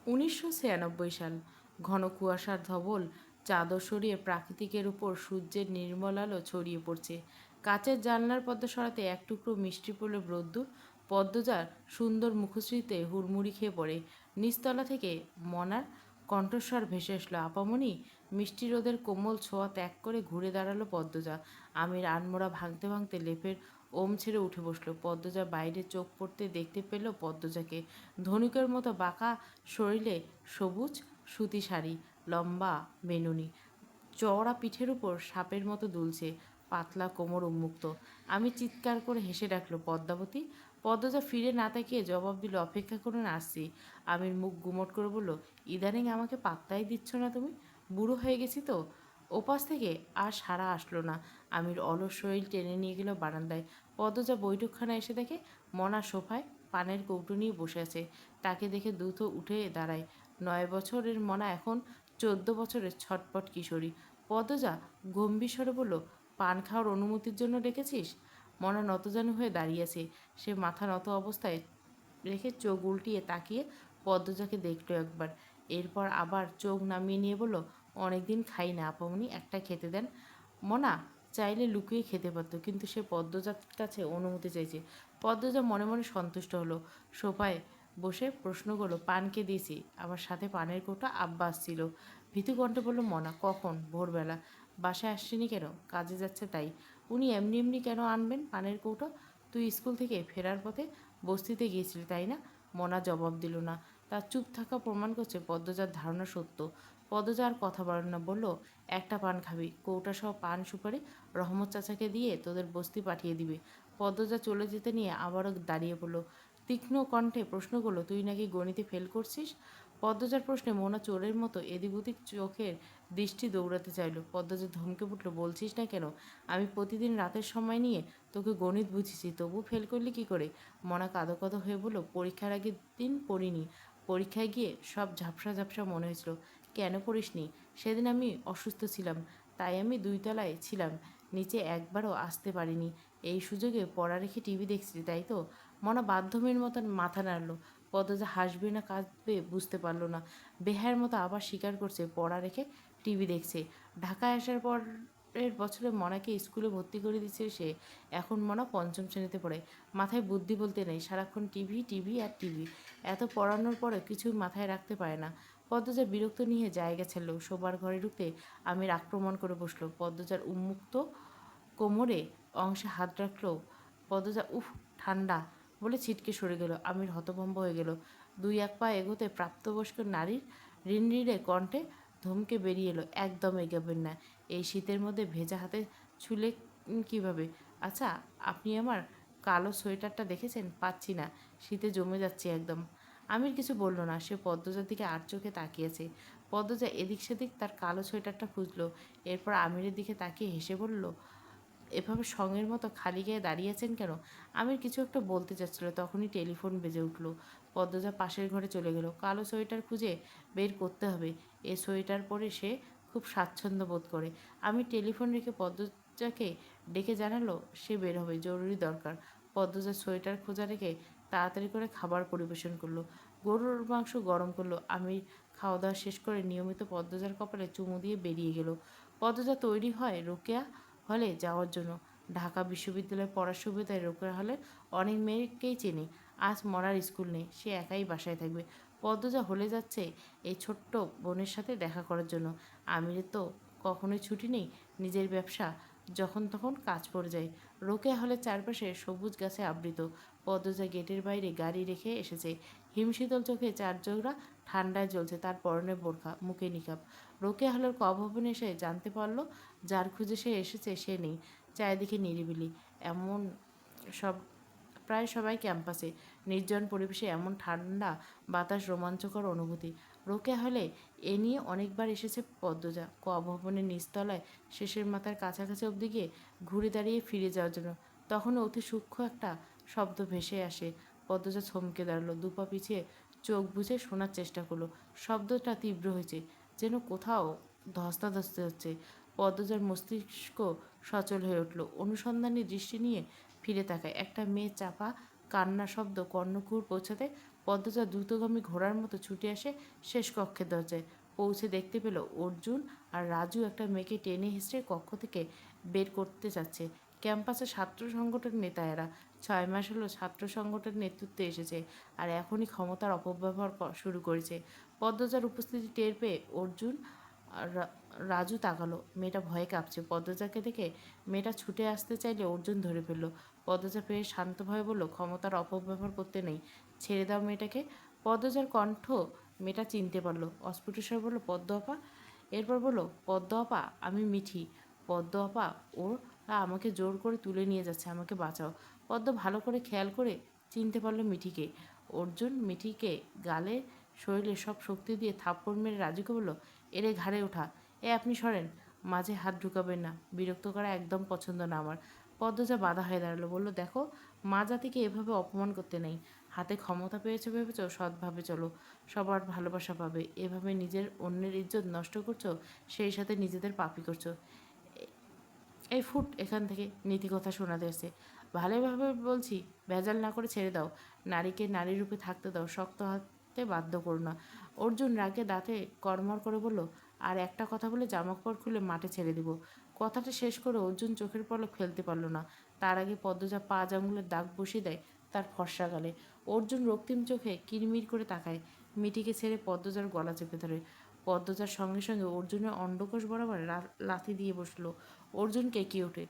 1996 সাল। ঘন কুয়াশার ধবল চাদর সরিয়ে প্রাকৃতিকের উপর সূর্যের নির্মল আলো ছড়িয়ে পড়ছে। কাচের জানলার পর্দা সরাতে এক টুকরো মিষ্টি পড়ল রোদ্দুর। পদ্মজার সুন্দর মুখশ্রীতে হুড়মুড়ি খেয়ে পড়ে। নিচতলা থেকে মনার কণ্ঠস্বর ভেসে আসলো, আপামনি। মিষ্টি রোদের কোমল ছোঁয়া ত্যাগ করে ঘুরে দাঁড়ালো পদ্মজা। আমির আনমোড়া ভাঙতে ভাঙতে লেপের ওম ছেড়ে উঠে বসলো। পদ্মজা বাইরে চোখ পড়তে দেখতে পেল পদ্মজাকে। ধনুকের মতো বাঁকা শরীরে সবুজ সুতি শাড়ি, লম্বা বেনুনি, চওড়া পিঠের উপর সাপের মতো দুলছে, পাতলা কোমর উন্মুক্ত। আমি চিৎকার করে হেসে ডাকলো, পদ্মাবতী। পদ্মজা ফিরে না তাকিয়ে জবাব দিল, অপেক্ষা করুন, আসছি। আমির মুখ গুমট করে বলল, ইদানিং আমাকে পাত্তাই দিচ্ছ না তুমি? বুড়ো হয়ে গেছি তো। ওপাশ থেকে আর সাড়া আসলো না। আমির অলস শরীর টেনে নিয়ে গেল বারান্দায়। পদ্মজা বৈঠকখানা এসে দেখে মনা সোফায় পানের কৌটো নিয়ে বসে আছে। তাকে দেখে দ্রুত উঠে দাঁড়ায়। 9 বছরের মনা এখন 14 বছরের ছটপট কিশোরী। পদ্মজা গম্ভীর স্বরে বলল, পান খাওয়ার অনুমতির জন্য ডেকেছিস? মনা নতজানু হয়ে দাঁড়িয়েছে। সে মাথা নত অবস্থায় রেখে চোখ উল্টিয়ে তাকিয়ে পদ্মজাকে দেখলো একবার, এরপর আবার চোখ নামিয়ে নিয়ে বলল, অনেকদিন খাই না আপামনি, একটা খেতে দেন। মনা চাইলে লুকিয়ে খেতে পারত, কিন্তু সে পদ্মজার কাছে অনুমতি চাইছে। পদ্মজা মনে মনে সন্তুষ্ট হলো। সোফায় বসে প্রশ্ন করলো, পানকে দিয়েছি? আমার সাথে পানের কৌটা আব্বা আসছিল। ভীতু কণ্ঠে বলল মনা, কখন? ভোরবেলা। বাসায় আসছেনি কেন? কাজে যাচ্ছে তাই। উনি এমনি এমনি কেন আনবেন পানের কৌটো? তুই স্কুল থেকে ফেরার পথে বস্তিতে গিয়েছিলি তাই না? মনা জবাব দিল না। তার চুপ থাকা প্রমাণ করছে পদ্মজার ধারণা সত্য। পদ্মজা আর কথা বলেন না, বলল, একটা পান খাবি? কৌটা সহ পান সুপারি রহমত চাচাকে দিয়ে তোদের বস্তি পাঠিয়ে দিবে। পদ্মজা চলে যেতে নিয়ে আবারও দাঁড়িয়ে পড়ল। তীক্ষ্ণ কণ্ঠে প্রশ্ন করলো, তুই নাকি গণিতে ফেল করছিস? পদ্মজার প্রশ্নে মোনা চোরের মতো এদিক ওদিক চোখের দৃষ্টি দৌড়াতে চাইল। পদ্মজা ধমকে উঠল, বলছিস না কেন? আমি প্রতিদিন রাতের সময় নিয়ে তোকে গণিত বুঝিয়েছি, তবু ফেল করলি কী করে? মনা কাঁদো কাঁদো হয়ে বলল, পরীক্ষার আগের দিন পড়িনি। পরীক্ষায় গিয়ে সব ঝাপসা ঝাপসা মনে হয়েছিল। কেন পড়িসনি? সেদিন আমি অসুস্থ ছিলাম, তাই আমি 2 তলায় ছিলাম, নিচে একবারও আসতে পারিনি। এই সুযোগে পড়া রেখে টিভি দেখছিলি তাই তো? মনা বাধ্যমের মতন মাথা নাড়ল। পদ্মজা হাসবে না কাঁদবে বুঝতে পারল না। বেহায়ের মতো আবার স্বীকার করছে পড়া রেখে টিভি দেখছে। ঢাকায় আসার পরের বছরে মনাকে স্কুলে ভর্তি করে দিচ্ছে সে। এখন মনা পঞ্চম শ্রেণীতে পড়ে। মাথায় বুদ্ধি বলতে নেই, সারাক্ষণ টিভি টিভি আর টিভি। এত পড়ানোর পরে কিছুই মাথায় রাখতে পারে না। পদ্মজা বিরক্ত নিয়ে জায়গা ছাড়ল। শোবার ঘরে ঢুকতে আমির আক্রমণ করে বসলো। পদ্মজার উন্মুক্ত কোমরে অংশে হাত রাখলো। পদ্মজা উফ, ঠান্ডা বলে ছিটকে সরে গেল। আমির হতভম্ব হয়ে গেল। 2-1 পা এগোতে প্রাপ্তবয়স্ক নারীর রিনরিনে কণ্ঠে ধমকে বেরিয়ে এলো, একদম এগোবেন না। এই শীতের মধ্যে ভেজা হাতে ছুলে কীভাবে? আচ্ছা, আপনি আমার কালো সোয়েটারটা দেখেছেন? পাচ্ছি না, শীতে জমে যাচ্ছে একদম। আমির কিছু বলল না। সে পদ্মজার দিকে আর চোখে তাকিয়েছে। পদ্মজা এদিক সেদিক তার কালো সোয়েটারটা খুঁজলো। এরপর আমিরের দিকে তাকিয়ে হেসে বলল, এভাবে সঙ্গের মতো খালি গায়ে দাঁড়িয়েছেন কেন? আমির কিছু একটা বলতে চাচ্ছিল, তখনই টেলিফোন বেজে উঠল। পদ্মজা পাশের ঘরে চলে গেল। কালো সোয়েটার খুঁজে বের করতে হবে। এ সোয়েটার পরে সে খুব স্বাচ্ছন্দ্য বোধ করে। আমি টেলিফোন রেখে পদ্মজাকে ডেকে জানালো সে বের হবে, জরুরি দরকার। পদ্মজা সোয়েটার খোঁজা রেখে তাড়াতাড়ি করে খাবার পরিবেশন করলো। গরুর মাংস গরম করলো। আমি খাওয়া দাওয়া শেষ করে নিয়মিত পদ্মজার কপালে চুমু দিয়ে বেরিয়ে গেল। পদ্মজা তৈরি হয় রোকেয়া হলে যাওয়ার জন্য। ঢাকা বিশ্ববিদ্যালয়ে পড়ার সুবিধায় রোকেয়া হলে অনেক মেয়েকেই চেনে। আজ মরার স্কুল নেই, সে একাই বাসায় থাকবে। পদ্মজা হলে যাচ্ছে এই ছোট্ট বোনের সাথে দেখা করার জন্য। আমিরের তো কখনোই ছুটি নেই, নিজের ব্যবসা যখন তখন কাজ পড়ে যায়। রোকেয়া হলের চারপাশে সবুজ গাছে আবৃত। পদ্মজা গেটের বাইরে গাড়ি রেখে এসেছে। হিমশীতল চোখে চারজোড়া ঠান্ডায় জ্বলছে। তার পরনে বোরখা, মুখে নিকাব। রোকেয়া হলের ভবনে এসে জানতে পারল যার খুঁজে সে এসেছে সে নেই। চারিদিকে নিরিবিলি। এমন সব প্রায় সবাই ক্যাম্পাসে। নির্জন পরিবেশে এমন ঠান্ডা বাতাস, রোমাঞ্চকর অনুভূতি। রোকেয়া হলে এ নিয়ে অনেকবার এসেছে পদ্মজা। ভবনের নিচতলায় শেষের মাথার কাছাকাছি অবধি গিয়ে ঘুরে দাঁড়িয়ে ফিরে যাওয়ার জন্য। তখন অতি সূক্ষ্ম একটা শব্দ ভেসে আসে। পদ্মজা থমকে দাঁড়ালো, দুপা পিছিয়ে চোখ বুজে শোনার চেষ্টা করলো। শব্দটা তীব্র হয়েছে, যেন কোথাও ধস্তাধস্তি হচ্ছে। পদ্মজার মস্তিষ্ক সচল হয়ে উঠল। অনুসন্ধানী দৃষ্টি নিয়ে ফিরে তাকায়। একটা মেয়ে চাপা কান্নার শব্দ কর্ণকুহর পৌঁছাতে পদ্মজা দ্রুতগামী ঘোড়ার মতো ছুটে আসে শেষ কক্ষের দরজায়। পৌঁছে দেখতে পেল অর্জুন আর রাজু একটা মেয়েকে টেনে হিঁচড়ে কক্ষ থেকে বের করতে যাচ্ছে। ক্যাম্পাসে ছাত্র সংগঠনের নেতা এরা। 6 মাস হলো ছাত্র সংগঠনের নেতৃত্বে এসেছে, আর এখনই ক্ষমতার অপব্যবহার শুরু করেছে। পদ্মজার উপস্থিতি টের পেয়ে অর্জুন আর রাজু তাকালো। মেয়েটা ভয়ে কাঁপছে। পদ্মজাকে দেখে মেয়েটা ছুটে আসতে চাইলে অর্জুন ধরে ফেলল। পদ্মজা ফের শান্তভাবে বলল, ক্ষমতার অপব্যবহার করতে নেই, ছেড়ে দাও মেয়েটাকে। পদ্মজার কণ্ঠ মেয়েটা চিনতে পারলো। অস্ফুট স্বরে বলল, পদ্ম আপা। এরপর বলল, পদ্ম আপা, আমি মিঠি। পদ্ম আপা, ওরা আমাকে জোর করে তুলে নিয়ে যাচ্ছে, আমাকে বাঁচাও। পদ্ম ভালো করে খেয়াল করে চিনতে পারলো মিঠিকে। অর্জুন মিঠিকে গালে শরীরে সব শক্তি দিয়ে থাপ্পড় মেরে রাজুকে বলল, এরে ঘাড়ে ওঠা। আপনি সরেন, মাঝে হাত ঢুকাবেন না, বিরক্ত করা একদম পছন্দ না আমার। পদ্মজা বাধা হয়ে দাঁড়ালো, বলল, দেখো, মা জাতিকে এভাবে অপমান করতে নেই। হাতে ক্ষমতা পেয়েছো ভেবেছো সৎভাবে চলো, সবার ভালোবাসা পাবে। এভাবে নিজের অন্যের ইজ্জত নষ্ট করছো, সেই সাথে নিজেদের পাপি করছো। এই ফুট এখান থেকে, নীতিকথা শোনাতে আসছে। ভালোভাবে বলছি, ভেজাল না করে ছেড়ে দাও। নারীকে নারী রূপে থাকতে দাও, শক্ত হাতে বাধ্য করো না। অর্জুন রাগে দাঁতে কড়মড় করে বলল, আর একটা কথা বলে জামাকাপড় খুলে মাঠে ছেড়ে দিব। কথাটা শেষ করে অর্জুন চোখের পলক ফেলতে পারল না। তার আগে পদ্মজা 5 আঙুলের দাগ বসিয়ে দেয় তার ফর্সা গালে। অর্জুন রক্তিম চোখে কিরমির করে তাকায়। মিটিকে ছেড়ে পদ্মজার গলা চেপে ধরে। পদ্মজার সঙ্গে সঙ্গে অর্জুনের অন্ডকোষ বরাবর লাথি দিয়ে বসলো। অর্জুন কেঁকিয়ে ওঠে,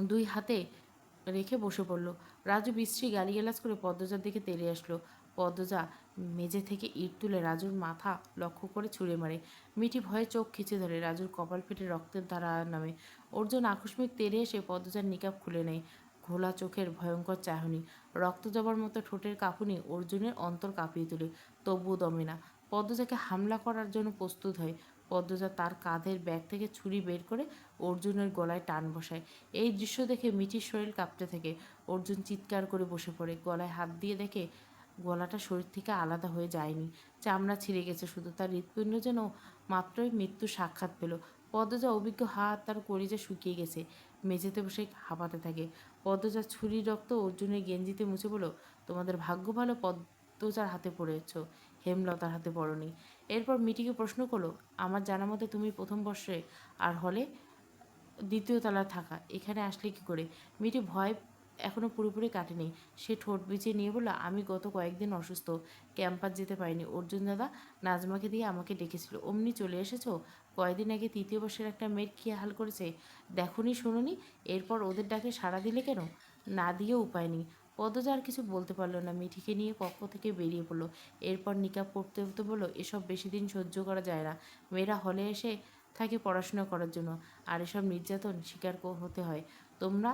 2 হাতে রেখে বসে পড়ল। রাজু বিশ্রী গালিগালাজ করে পদ্মজার দিকে তেড়ে আসলো। পদ্মজা মেঝে থেকে ইট তুলে রাজুর মাথা লক্ষ্য করে ছুঁড়ে মারে। মিঠি ভয়ে চোখ খিচে ধরে, রাজুর কপাল ফেটে রক্তের ধারা নামে। অর্জুন আকস্মিক তেড়ে এসে পদ্মজার নিকাব খুলে নেয়। ঘোলা চোখের ভয়ঙ্কর চাহনি, রক্ত জবার মতো ঠোঁটের কাঁপুনি অর্জুনের অন্তর কাঁপিয়ে তোলে। তবুও দমে না। পদ্মজাকে হামলা করার জন্য প্রস্তুত হয়। পদ্মজা তার কাঁধের ব্যাগ থেকে ছুরি বের করে অর্জুনের গলায় টান বসায়। এই দৃশ্য দেখে মিঠির শরীর কাঁপতে থাকে। অর্জুন চিৎকার করে বসে পড়ে। গলায় হাত দিয়ে দেখে গলাটা শরীর থেকে আলাদা হয়ে যায়নি, চামড়া ছিঁড়ে গেছে শুধু। তার হৃৎপিণ্ড যেন মাত্রই মৃত্যুর সাক্ষাৎ পেল। পদ্মজা অভিজ্ঞ হাত তার কলিজা শুকিয়ে গেছে, মেঝেতে বসে হাঁপাতে থাকে। পদ্মজার ছুরির রক্ত অর্জুনের গেঞ্জিতে মুছে বলল, তোমাদের ভাগ্য ভালো পদ্মজার হাতে পড়েছ, হেমলতার হাতে পড়নি। এরপর মিটিকে প্রশ্ন করলো, আমার জানা মতে তুমি প্রথম বর্ষে আর হলে 2য় তলায় থাকা, এখানে আসলে কি করে? মিটি ভয় এখনও পুরোপুরি কাটেনি। সে ঠোঁট বিছিয়ে নিয়ে বলল, আমি গত কয়েকদিন অসুস্থ, ক্যাম্পাস যেতে পারিনি। অর্জুন দাদা নাজমাকে দিয়ে আমাকে ডেকেছিল, অমনি চলে এসেছো। কয়েকদিন আগে 3য় বর্ষের একটা মেয়ের কী হাল করেছে দেখোনি, শুনোনি? এরপর ওদের ডাকে সাড়া দিলে কেন? না দিয়েও উপায় নেই। পদ্মজা আর কিছু বলতে পারলো না, মিঠিকে নিয়ে কক্ষ থেকে বেরিয়ে পড়লো। এরপর নিকাব পড়তে পড়তে বললো, এসব বেশি দিন সহ্য করা যায় না। মেয়েরা হলে এসে থাকে পড়াশোনা করার জন্য, আর এসব নির্যাতন স্বীকার হতে হয়। তোমরা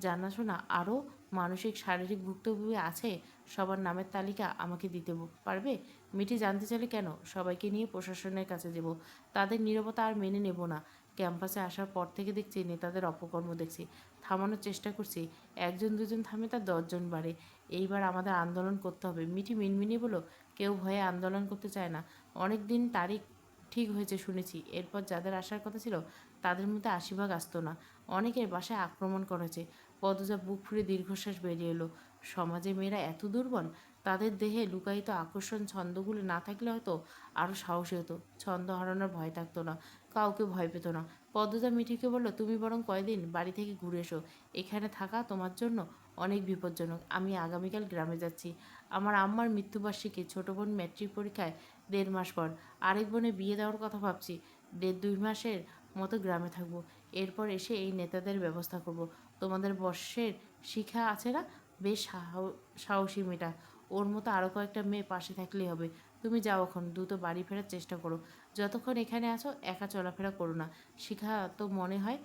জানাশোনা আরও মানসিক শারীরিক ভুক্তভোগী আছে, সবার নামের তালিকা আমাকে দিতে পারবে? মিঠি জানতে চাইলে, কেন? সবাইকে নিয়ে প্রশাসনের কাছে দেব, তাদের নীরবতা আর মেনে নেব না। ক্যাম্পাসে আসার পর থেকে দেখছি নেতাদের অপকর্ম দেখছি, থামানোর চেষ্টা করছি, 1 2 জন থামে তার 10 জন বাড়ে। এইবার আমাদের আন্দোলন করতে হবে। মিঠি মিনমিনি বলো, কেউ ভয়ে আন্দোলন করতে চায় না। অনেক দিন তারিখ ঠিক হয়েছে শুনেছি। এরপর যাদের আসার কথা ছিল তাদের মধ্যে 80 ভাগ আসতো না। অনেকের বাসায় আক্রমণ করেছে। পদ্মজা বুক ফুঁড়ে দীর্ঘশ্বাস বেরিয়ে এলো। সমাজে মেয়েরা এত দুর্বল, তাদের দেহে লুকায়িত আকর্ষণ ছন্দগুলো না থাকলে হয়তো আরও সাহসী হতো। ছন্দ হারানোর ভয় থাকতো না, কাউকে ভয় পেত না। পদ্মজা মিঠিকে বলল, তুমি বরং কয়দিন বাড়ি থেকে ঘুরে এসো, এখানে থাকা তোমার জন্য অনেক বিপজ্জনক। আমি আগামীকাল গ্রামে যাচ্ছি। আমার আম্মার মৃত্যুবার্ষিকী, ছোটো বোন ম্যাট্রিক পরীক্ষায় 1.5 মাস পর। আরেক বোনে বিয়ে দেওয়ার কথা ভাবছি। 1.5 2 মাসের মতো গ্রামে থাকবো। এরপর এসে এই নেতাদের ব্যবস্থা করব। তোমাদের বর্ষের শিখা আছে না, বেশ সাহসী মেয়েটা, ওর মতো আরও কয়েকটা মেয়ে পাশে থাকলেই হবে। তুমি যাও এখন, দ্রুত বাড়ি ফেরার চেষ্টা করো। যতক্ষণ এখানে আছো একা চলাফেরা করো না। শিখা তো মনে হয়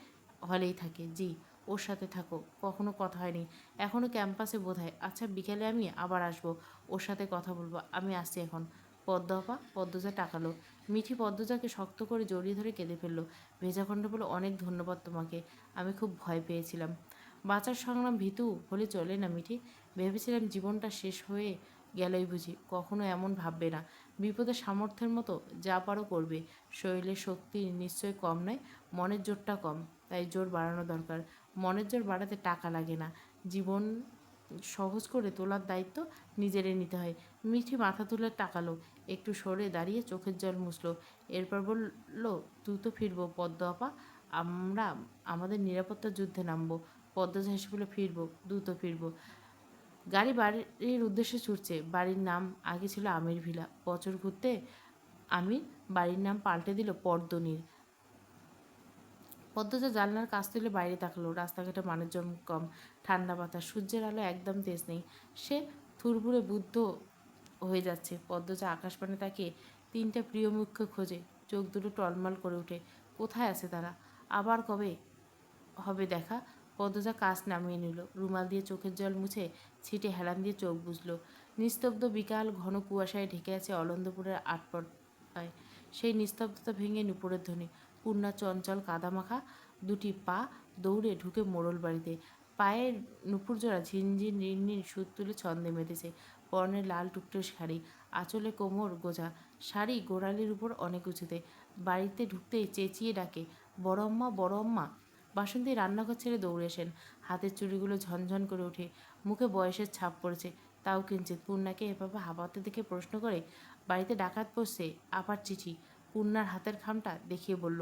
হলেই থাকে। জি, ওর সাথে থাকো। কখনো কথা হয়নি, এখনও ক্যাম্পাসে বোধহয়। আচ্ছা, বিকেলে আমি আবার আসবো, ওর সাথে কথা বলবো। আমি আসছি এখন। পদ্ম আপা। পদ্মজা টাকালো। মিঠি পদ্মজাকে শক্ত করে জড়িয়ে ধরে কেঁদে ফেললো। ভেজাখণ্ড বলে, অনেক ধন্যবাদ তোমাকে, আমি খুব ভয় পেয়েছিলাম। বাঁচার সংগ্রাম ভীতু হলে চলে না মিঠি। ভেবেছিলাম জীবনটা শেষ হয়ে গেলই বুঝি। কখনো এমন ভাববে না। বিপদের সামর্থ্যের মতো যা পারো করবে। শরীরের শক্তি নিশ্চয় কম নয়, মনের জোরটা কম, তাই জোর বাড়ানো দরকার। মনের জোর বাড়াতে টাকা লাগে না, জীবন সহজ করে তোলার দায়িত্ব নিজেরই নিতে হয়। মিষ্টি মাথা তুলে তাকালো, একটু সরে দাঁড়িয়ে চোখের জল মুছলো, এরপর বলল, দ্রুত ফিরবো পদ্ম আপা, আমরা আমাদের নিরাপত্তা যুদ্ধে নামবো। পদ্মজা হেসে বলে, ফিরবো, দ্রুত ফিরবো। গাড়ি বাড়ির উদ্দেশ্যে ছুটছে। বাড়ির নাম আগে ছিল আমির ভিলা, বছর ঘুরতে আমির বাড়ির নাম পাল্টে দিল পদ্মনীর। পদ্মজা জানলার কাছ তুলে বাইরে তাকালো। রাস্তাঘাটে মানুষজন কম, ঠান্ডা বাতাস, সূর্যের আলো একদম তেজ নেই। সে থুরভুরে বুদ্ধ হয়ে যাচ্ছে। পদ্মজা আকাশপানে তাকিয়ে তিনটা প্রিয় মুখকে খোঁজে, চোখ দুটো টলমল করে ওঠে। কোথায় আছে তারা? আবার কবে হবে দেখা? পদ্মজা কাজ নামিয়ে নিল, রুমাল দিয়ে চোখের জল মুছে ছিটে হেলান দিয়ে চোখ বুঝলো। নিস্তব্ধ বিকাল, ঘন কুয়াশায় ঢেকে আছে অলন্দপুরের আটপটায়। সেই নিস্তব্ধতা ভেঙে নুপুরের ধ্বনি। পূর্ণা চঞ্চল কাদামাখা দুটি পা দৌড়ে ঢুকে মোড়ল বাড়িতে। পায়ের নুপুর জোড়া ঝিনঝিন রিনরিন সুর তুলে ছন্দে মেতেছে। পরনে লাল টুকটো শাড়ি, আঁচলে কোমর গোজা, শাড়ি গোড়ালির উপর অনেক উঁচুতে। বাড়িতে ঢুকতেই চেঁচিয়ে ডাকে, বড় আম্মা, বড় আম্মা। বাসন্তী রান্নাঘর ছেড়ে দৌড়ে আসেন। হাতের চুড়িগুলো ঝনঝন করে ওঠে, মুখে বয়সের ছাপ পড়েছে, তাও কিঞ্চিত। পূর্ণাকে এভাবে হাঁপাতে দেখে প্রশ্ন করে, বাড়িতে ডাকাত পড়ছে, আপার চিঠি। পূর্ণার হাতের খামটা দেখিয়ে বলল।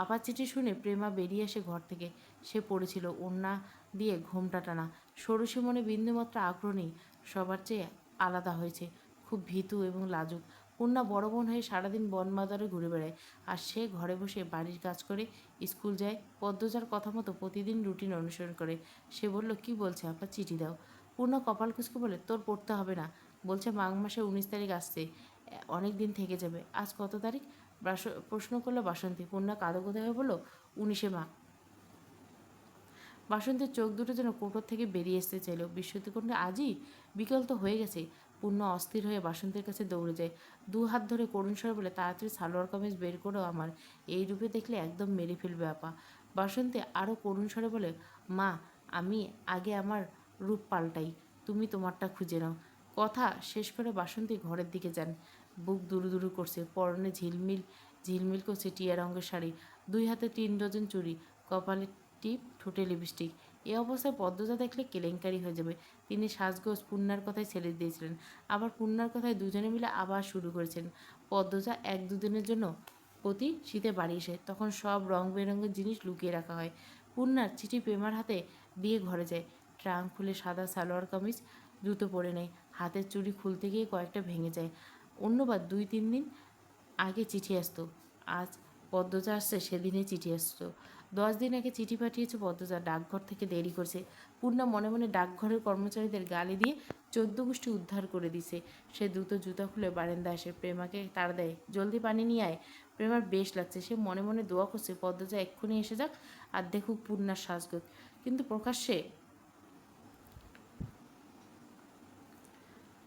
আপার চিঠি শুনে প্রেমা বেরিয়ে আসে ঘর থেকে। সে পড়েছিল, ওড়না দিয়ে ঘোমটা টানা, ষোড়শী মনে বিন্দুমাত্র আগ্রহ নেই, সবার চেয়ে আলাদা হয়েছে, খুব ভীতু এবং লাজুক। পূর্ণা বড় বোন হয়ে সারাদিন বনবাজারে ঘুরে বেড়ায়, আর সে ঘরে বসে বাড়ির কাজ করে, স্কুল যায়। পদ্মজার কথা মতো প্রতিদিন রুটিন অনুসরণ করে। সে বলল, কি বলছে আপা, চিঠি দাও। পূর্ণা কপাল কুঁচকে বলে, তোর পড়তে হবে না, বলছে মাঘ মাসে 19 তারিখ আসছে, অনেক দিন থেকে যাবে। আজ কত তারিখ? প্রশ্ন করলো বাসন্তী। পূর্ণা কাঁদো কোথায় হয়ে বলল, 19শে মাঘ। বাসন্তীর চোখ দুটো যেন কোটর থেকে বেরিয়ে আসতে চাইল। বিশ্বতি কোনটা আজই? বিকেল তো হয়ে গেছে। পূর্ণ অস্থির হয়ে বাসন্তীর কাছে দৌড়ে যায়, দু হাত ধরে করুণ স্বরে বলে, তাড়াতাড়ি সালোয়ার কামিজ বের করো আমার, এই রূপে দেখলে একদম মেরে ফেলবে আপা। বাসন্তী আরও করুণ স্বরে বলে, মা, আমি আগে আমার রূপ পাল্টাই, তুমি তোমারটা খুঁজে নাও। কথা শেষ করে বাসন্তী ঘরের দিকে যান। বুক দুরু দুরু করছে, পরনে ঝিলমিল করছে টিয়া রঙের শাড়ি, 2 হাতে 3 ডজন চুড়ি, কপালে টিপ, ঠোঁটে লিপস্টিক। এই অবস্থায় পদ্মজা দেখলে কেলেঙ্কারি হয়ে যাবে। তিনি সাজগোজ পূর্ণার কথায় ছেড়ে দিয়েছিলেন, আবার পূর্ণার কথায় দুজনে মিলে আবার শুরু করেছেন। পদ্মজা 1-2 দিনের জন্য প্রতি শীতে বাড়ি এসে, তখন সব রং বেরঙের জিনিস লুকিয়ে রাখা হয়। পূর্ণার চিঠি প্রেমার হাতে দিয়ে ঘরে যায়, ট্রাঙ্ক খুলে সাদা সালোয়ার কামিজ জুতো পরে নেয়। হাতের চুড়ি খুলতে গিয়ে কয়েকটা ভেঙে যায়। অন্যবার 2-3 দিন আগে চিঠি আসতো, আজ পদ্মজা আসছে সেদিনে চিঠি আসতো। 10 দিন আগে চিঠি পাঠিয়েছে পদ্মজা, ডাকঘর থেকে দেরি করছে। পূর্ণা মনে মনে ডাকঘরের কর্মচারীদের গালি দিয়ে 14 গোষ্ঠী উদ্ধার করে দিছে। সে দ্রুত জুতা খুলে বারান্দায় আসে, প্রেমাকে তাড়া দেয়, জলদি পানি নিয়ে আয়। প্রেমার বেশ লাগছে, সে মনে মনে দোয়া করছে পদ্মজা এক্ষুনি এসে যাক আর দেখুক পূর্ণার সাজগোজ। কিন্তু প্রকাশ্যে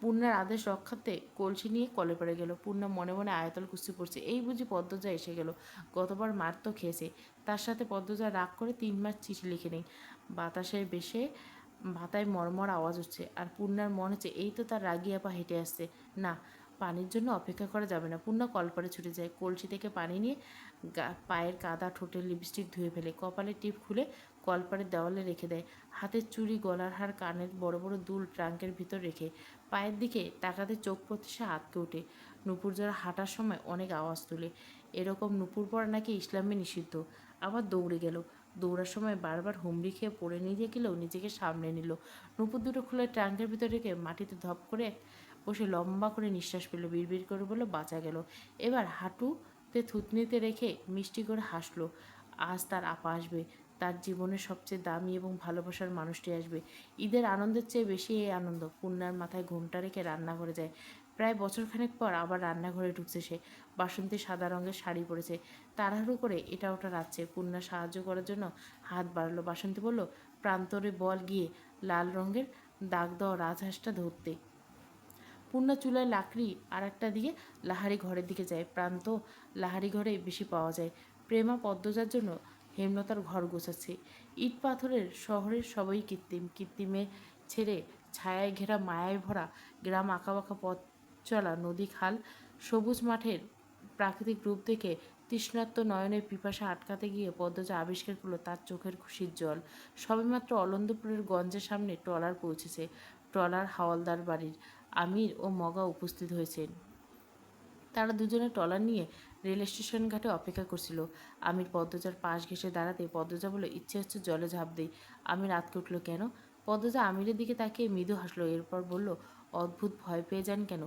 পূর্ণার আদেশ রক্ষার্থে কলসি নিয়ে কলে পড়ে গেল। পূর্ণা মনে মনে আয়তল কুস্তি পড়ছে, এই বুঝি পদ্মজা এসে গেল। গতবার মার তো খেয়েছে। তার সাথে পদ্মজা রাগ করে 3 মাস চিঠি লিখে নেই। বাতাসে বেশে ভাতায় মর্মর আওয়াজ হচ্ছে, আর পূর্ণার মনে হচ্ছে এই তো তার রাগী আপা হেঁটে আসছে। না, পানির জন্য অপেক্ষা করা যাবে না। পূর্ণা কলপারে ছুটে যায়, কলসি থেকে পানি নিয়ে পায়ের কাদা, ঠোঁটের লিপস্টিক ধুয়ে ফেলে, কপালে টিপ খুলে কলপারের দেওয়ালে রেখে দেয়। হাতের চুড়ি, গলার হার, কানের বড় বড় দুল ট্রাঙ্কের ভিতর রেখে পায়ের দিকে তাকাতে চোখ পড়তে সে আঁতকে ওঠে। নুপুর যারা হাঁটার সময় অনেক আওয়াজ তুলে, এরকম নুপুর পরা নাকি ইসলামে নিষিদ্ধ। আবার দৌড়ে গেল। দৌড়ার সময় বারবার হুমড়ি খেয়ে পড়ে নিজে গেলেও নিজেকে সামনে নিল। নুপুর দুটো খুলে ট্রাঙ্কের ভিতর রেখে মাটিতে ধপ করে বসে লম্বা করে নিঃশ্বাস পেল, বিড়বিড় করে বলল, বাঁচা গেল। এবার হাঁটুতে থুতনিতে রেখে মিষ্টি করে হাসলো। আজ তার আপা আসবে, তার জীবনের সবচেয়ে দামি এবং ভালোবাসার মানুষটি আসবে। ঈদের আনন্দের চেয়ে বেশি এই আনন্দ। পূর্ণার মাথায় ঘোমটা রেখে রান্নাঘরে যায়। প্রায় বছরখানেক পর আবার রান্নাঘরে ঢুকছে সে। বাসন্তী সাদা রঙের শাড়ি পরেছে, তাড়াহুড়ো করে এটা ওটা রাখছে। পূর্ণা সাহায্য করার জন্য হাত বাড়ালো। বাসন্তী বলল, প্রান্তরে বল গিয়ে লাল রঙের দাগ দেওয়া রাজহাঁসটা ধরতে। পূর্ণা চুলায় লাকড়ি আর একটা দিয়ে লাহারি ঘরের দিকে যায়। প্রান্ত লাহারি ঘরে বেশি পাওয়া যায়। প্রেমা পদ্মজার জন্য হেমলতার ঘর গোছাচ্ছে। ইট পাথরের শহরের সবই কৃত্রিম, কৃত্রিমের ছেড়ে ছায়ায় ঘেরা মায়ায় ভরা গ্রাম, আঁকাবাঁকা পথ চলা, নদী, খাল, সবুজ মাঠের প্রাকৃতিক রূপ দেখে তৃষ্ণার্ত নয়নের পিপাসা আটকাতে গিয়ে পদ্মজা আবিষ্কার করলো তার চোখের খুশির জল। সবেমাত্র অলন্দপুরের গঞ্জের সামনে ট্রলার পৌঁছেছে। ট্রলার হাওলদার বাড়ির আমির ও মগা উপস্থিত হয়েছেন। তারা দুজনে ট্রলার নিয়ে রেল স্টেশন ঘাটে অপেক্ষা করছিল। আমির পদ্মজার পাশ ঘেঁষে দাঁড়াতে পদ্মজা বলে, ইচ্ছে হচ্ছে জলে ঝাঁপ দিই। আমির আঁতকে উঠল, কেন? পদ্মজা আমিরের দিকে তাকিয়ে মৃদু হাসলো, এরপর বলল, অদ্ভুত ভয় পেয়ে যান কেন?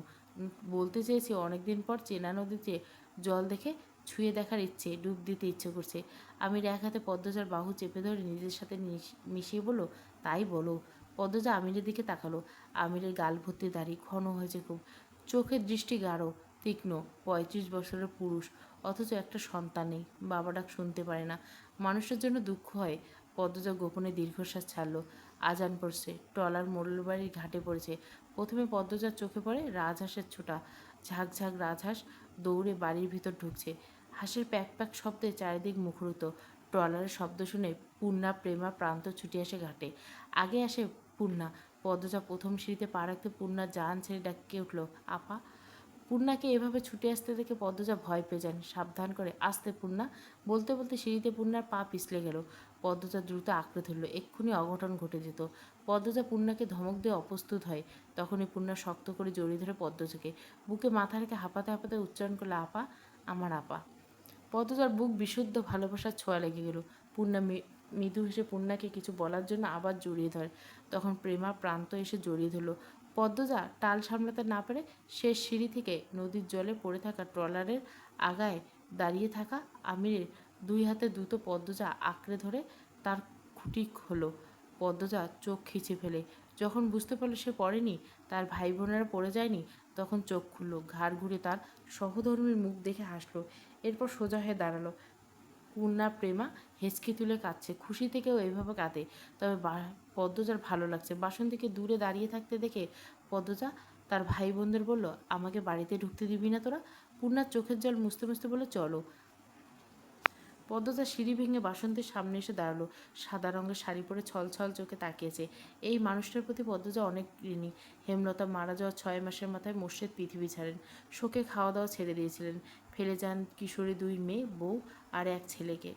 বলতে চেয়েছি অনেকদিন পর চেনা নদীতে জল দেখে ছুঁয়ে দেখার ইচ্ছে, ডুব দিতে ইচ্ছে করছে। আমির এক হাতে পদ্মজার বাহু চেপে ধরে নিজের সাথে মিশিয়ে বলল, তাই বলো। পদ্মজা আমিরের দিকে তাকালো। আমিরের গাল ভর্তি দাড়ি, ঘন হয়েছে খুব, চোখের দৃষ্টি গাঢ় তীক্ষ্ণ, ৩৫ বছরের পুরুষ, অথচ একটা সন্তান নেই, বাবা ডাক শুনতে পারে না। মানুষের জন্য দুঃখ হয়। পদ্মজা গোপনে দীর্ঘশ্বাস ছাড়ল। আজান পড়ছে, ট্রলার মোড়ল বাড়ির ঘাটে পড়েছে। প্রথমে পদ্মজার চোখে পড়ে রাজহাঁসের ছোটা, ঝাঁকঝাঁক রাজহাঁস দৌড়ে বাড়ির ভিতর ঢুকছে। হাঁসের প্যাক প্যাক শব্দে চারিদিক মুখরিত। ট্রলারের শব্দ শুনে পূর্ণা প্রেমা প্রান্ত ছুটে আসে ঘাটে। আগে আসে পূর্ণা। পদ্মজা প্রথম সিঁড়িতে পা রাখতে পূর্ণা জান ছেড়ে ডাকে উঠল, আপা। পূর্ণাকে এভাবে ছুটে আসতে দেখে পদ্মজা ভয় পেয়ে যান, সাবধান করে, আসতে পূর্ণা। বলতে বলতে সিঁড়িতে পূর্ণার পা পিছলে গেল। পদ্মজা দ্রুত আঁকড়ে ধরল, এক্ষুনি অঘটন ঘটে যেত। পদ্মজা পূর্ণাকে ধমক দিয়ে অপ্রস্তুত হয়। তখনই পূর্ণা শক্ত করে জড়িয়ে ধরে পদ্মজাকে, বুকে মাথা রেখে হাঁপাতে হাঁপাতে উচ্চারণ করলো, আপা, আমার আপা। পদ্মজার বুক বিশুদ্ধ ভালোবাসার ছোঁয়া লেগে গেল। পূর্ণা মৃদু হেসে পূর্ণাকে কিছু বলার জন্য আবার জড়িয়ে ধরে। তখন প্রেমা প্রান্ত এসে জড়িয়ে ধরল। পদ্মজা টাল সামলাতে না পেরে শেষ সিঁড়ি থেকে নদীর জলে পড়ে থাকা ট্রলারের আগায় দাঁড়িয়ে থাকা আমিরের দুই হাতে দ্রুত পদ্মজা আঁকড়ে ধরে তার খুঁটি হলো। পদ্মজা চোখ খিচে ফেলে। যখন বুঝতে পারল সে পড়েনি, তার ভাই বোনেরা পড়ে যায়নি, তখন চোখ খুলল, ঘাড় ঘুরে তার সহধর্মীর মুখ দেখে হাসলো। এরপর সোজা হয়ে দাঁড়ালো। পূর্ণা প্রেমা হেঁচকি তুলে কাঁদছে। খুশি থেকেও এইভাবে কাঁদে। তবে পদ্মজার ভালো লাগছে। বাসন্তীকে দূরে দাঁড়িয়ে থাকতে দেখে পদ্মজা তার ভাই বোনদের বলল, আমাকে বাড়িতে ঢুকতে দিবি না তোরা? পূর্ণার চোখের জল মুছতে মুছতে বলে, চলো। পদ্মজা সিঁড়ি ভেঙে বাসন্তীর সামনে এসে দাঁড়ালো। সাদা রঙের শাড়ি পরে ছলছল চোখে তাকিয়েছে। এই মানুষটার প্রতি পদ্মজা অনেক ঋণী। হেমলতা মারা যাওয়ার ৬ মাসের মাথায় মোর্শেদ পৃথিবী ছাড়েন। শোকে খাওয়া দাওয়া ছেড়ে দিয়েছিলেন। ফেলে যান কিশোরী ২ মেয়ে, বউ আর এক ছেলেকে।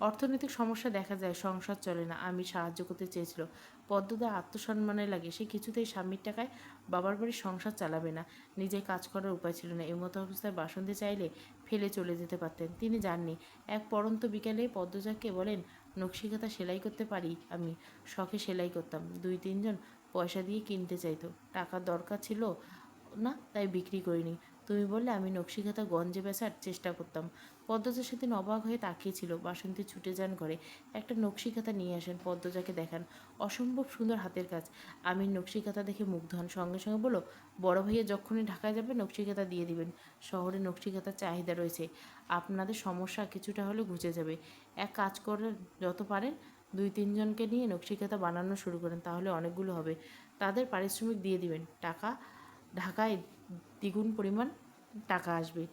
অর্থনৈতিক সমস্যা দেখা যায়, সংসার চলে না। আমি সাহায্য করতে চেয়েছিল। পদ্মদা আত্মসম্মানে লাগে, সে কিছুতেই স্বামীর টাকায় বাবার বাড়ির সংসার চালাবে না। নিজে কাজ করার উপায় ছিল না। এমতো অবস্থায় বাসন্তী চাইলে ফেলে চলে যেতে পারতেন, তিনি যাননি। এক পড়ন্ত বিকালে পদ্মজাকে বলেন, নকশিকাঁথা সেলাই করতে পারি আমি। শখে সেলাই করতাম। ২-৩ জন পয়সা দিয়ে কিনতে চাইতো, টাকার দরকার ছিল না, তাই বিক্রি করিনি। তুমি বললে আমি নকশিকাঁথা গঞ্জে বেচার চেষ্টা করতাম। পদ্মজা সেদিন অবাক হয়ে তাকিয়েছিল। বাসন্তী ছুটে যান ঘরে, একটা নকশিকাঁথা নিয়ে আসেন, পদ্মজাকে দেখান। অসম্ভব সুন্দর হাতের কাজ। আমি নকশিকাঁথা দেখে মুগ্ধ হন। সঙ্গে সঙ্গে বলো, বড় ভাইয়া যখনই ঢাকায় যাবে নকশিকাঁথা দিয়ে দিবেন। শহরে নকশিকাঁথার চাহিদা রয়েছে, আপনাদের সমস্যা কিছুটা হলে ঘুচে যাবে। এক কাজ করেন, যত পারেন ২-৩ জনকে নিয়ে নকশিকাঁথা বানানো শুরু করেন, তাহলে অনেকগুলো হবে। তাদের পারিশ্রমিক দিয়ে দিবেন। ঢাকায় দ্বিগুণ পরিমাণ টাকা আসবে।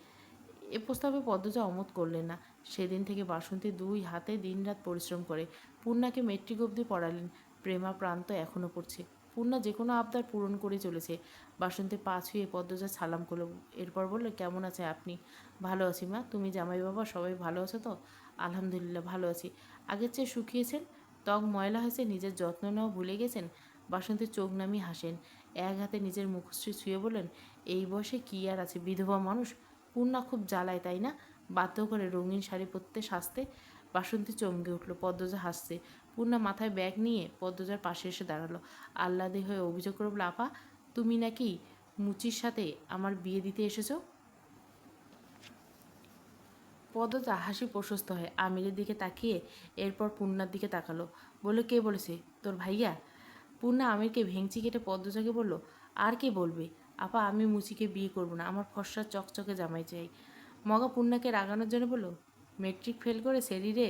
এ প্রস্তাবে পদ্মজা অমত করলেন না। সেদিন থেকে বাসন্তী ২ হাতে দিনরাত পরিশ্রম করে পূর্ণাকে মেট্রিক অবধি পড়ালেন। প্রেমা প্রান্ত এখনও পড়ছে। পূর্ণা যে কোনো আবদার পূরণ করে চলেছে। বাসন্তী পা ছুঁয়ে পদ্মজা সালাম করল। এরপর বলল, কেমন আছে আপনি? ভালো আছি মা, তুমি জামাই বাবা সবাই ভালো আছো তো? আলহামদুলিল্লাহ ভালো আছি। আগের চেয়ে শুকিয়েছেন, ত্বক ময়লা হয়েছে, নিজের যত্ন নেওয়া ভুলে গেছেন। বাসন্তী চোখ নামিয়ে হাসেন। এক হাতে নিজের মুখশ্রী ছুঁয়ে বললেন, এই বয়সে কী আর আছে, বিধবা মানুষ। পূর্ণা খুব জ্বালায় তাই না? বাধ্য করে রঙিন শাড়ি পরতে সাজতে। বাসন্তী চমকে উঠল। পদ্মজা হাসছে। পূর্ণা মাথায় ব্যাগ নিয়ে পদ্মজার পাশে এসে দাঁড়ালো। আহ্লাদে হয়ে অভিযোগ করে বলল, আপা, তুমি নাকি মুচির সাথে আমার বিয়ে দিতে এসেছো? পদ্মজা হাসি প্রশস্ত হয়, আমিরের দিকে তাকিয়ে এরপর পূর্ণার দিকে তাকালো। বলে, কে বলেছে? তোর ভাইয়া? পূর্ণা আমিরকে ভেঙচি কেটে পদ্মজাকে বলল, আর কে বলবে? আপা, আমি মুচিকে বিয়ে করব না, আমার ফর্সা চকচকে জামাই চাই। মগা পূর্ণাকে রাগানোর জন্য বলল, মেট্রিক ফেল করে শরীরে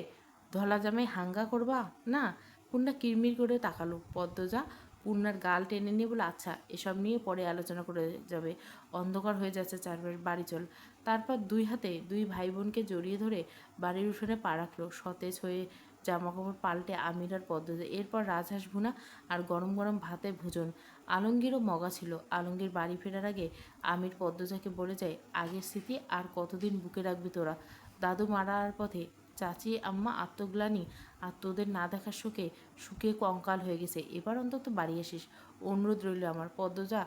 ধলা জামাই হাঙ্গা করবা না? পূর্ণা কিরমির করে তাকালো। পদ্মজা পূর্ণার গাল টেনে নিয়ে বলে, আচ্ছা, এসব নিয়ে পরে আলোচনা করে যাবে। অন্ধকার হয়ে যাচ্ছে চারপাশ, বাড়ি চল। তারপর ২ হাতে ২ ভাই বোনকে জড়িয়ে ধরে বাড়ির উঠোনে পা রাখলো। সতেজ হয়ে জামাকাপড় পাল্টে আমির আর পদ্মজা। এরপর রাজহাঁস ভুনা আর গরম গরম ভাতে ভোজন। আলমগীরও মগা ছিল। আলমগীর বাড়ি ফেরার আগে আমির পদ্মজাকে বলে যায়, আগের স্মৃতি আর কতদিন বুকে রাখবি তোরা? দাদু মারার পথে চাচি আম্মা আত্মগ্লানি আর তোদের না দেখার শোকে শুকিয়ে কঙ্কাল হয়ে গেছে। এবার অন্তত বাড়ি আসিস, অনুরোধ রইল আমার। পদ্মজা,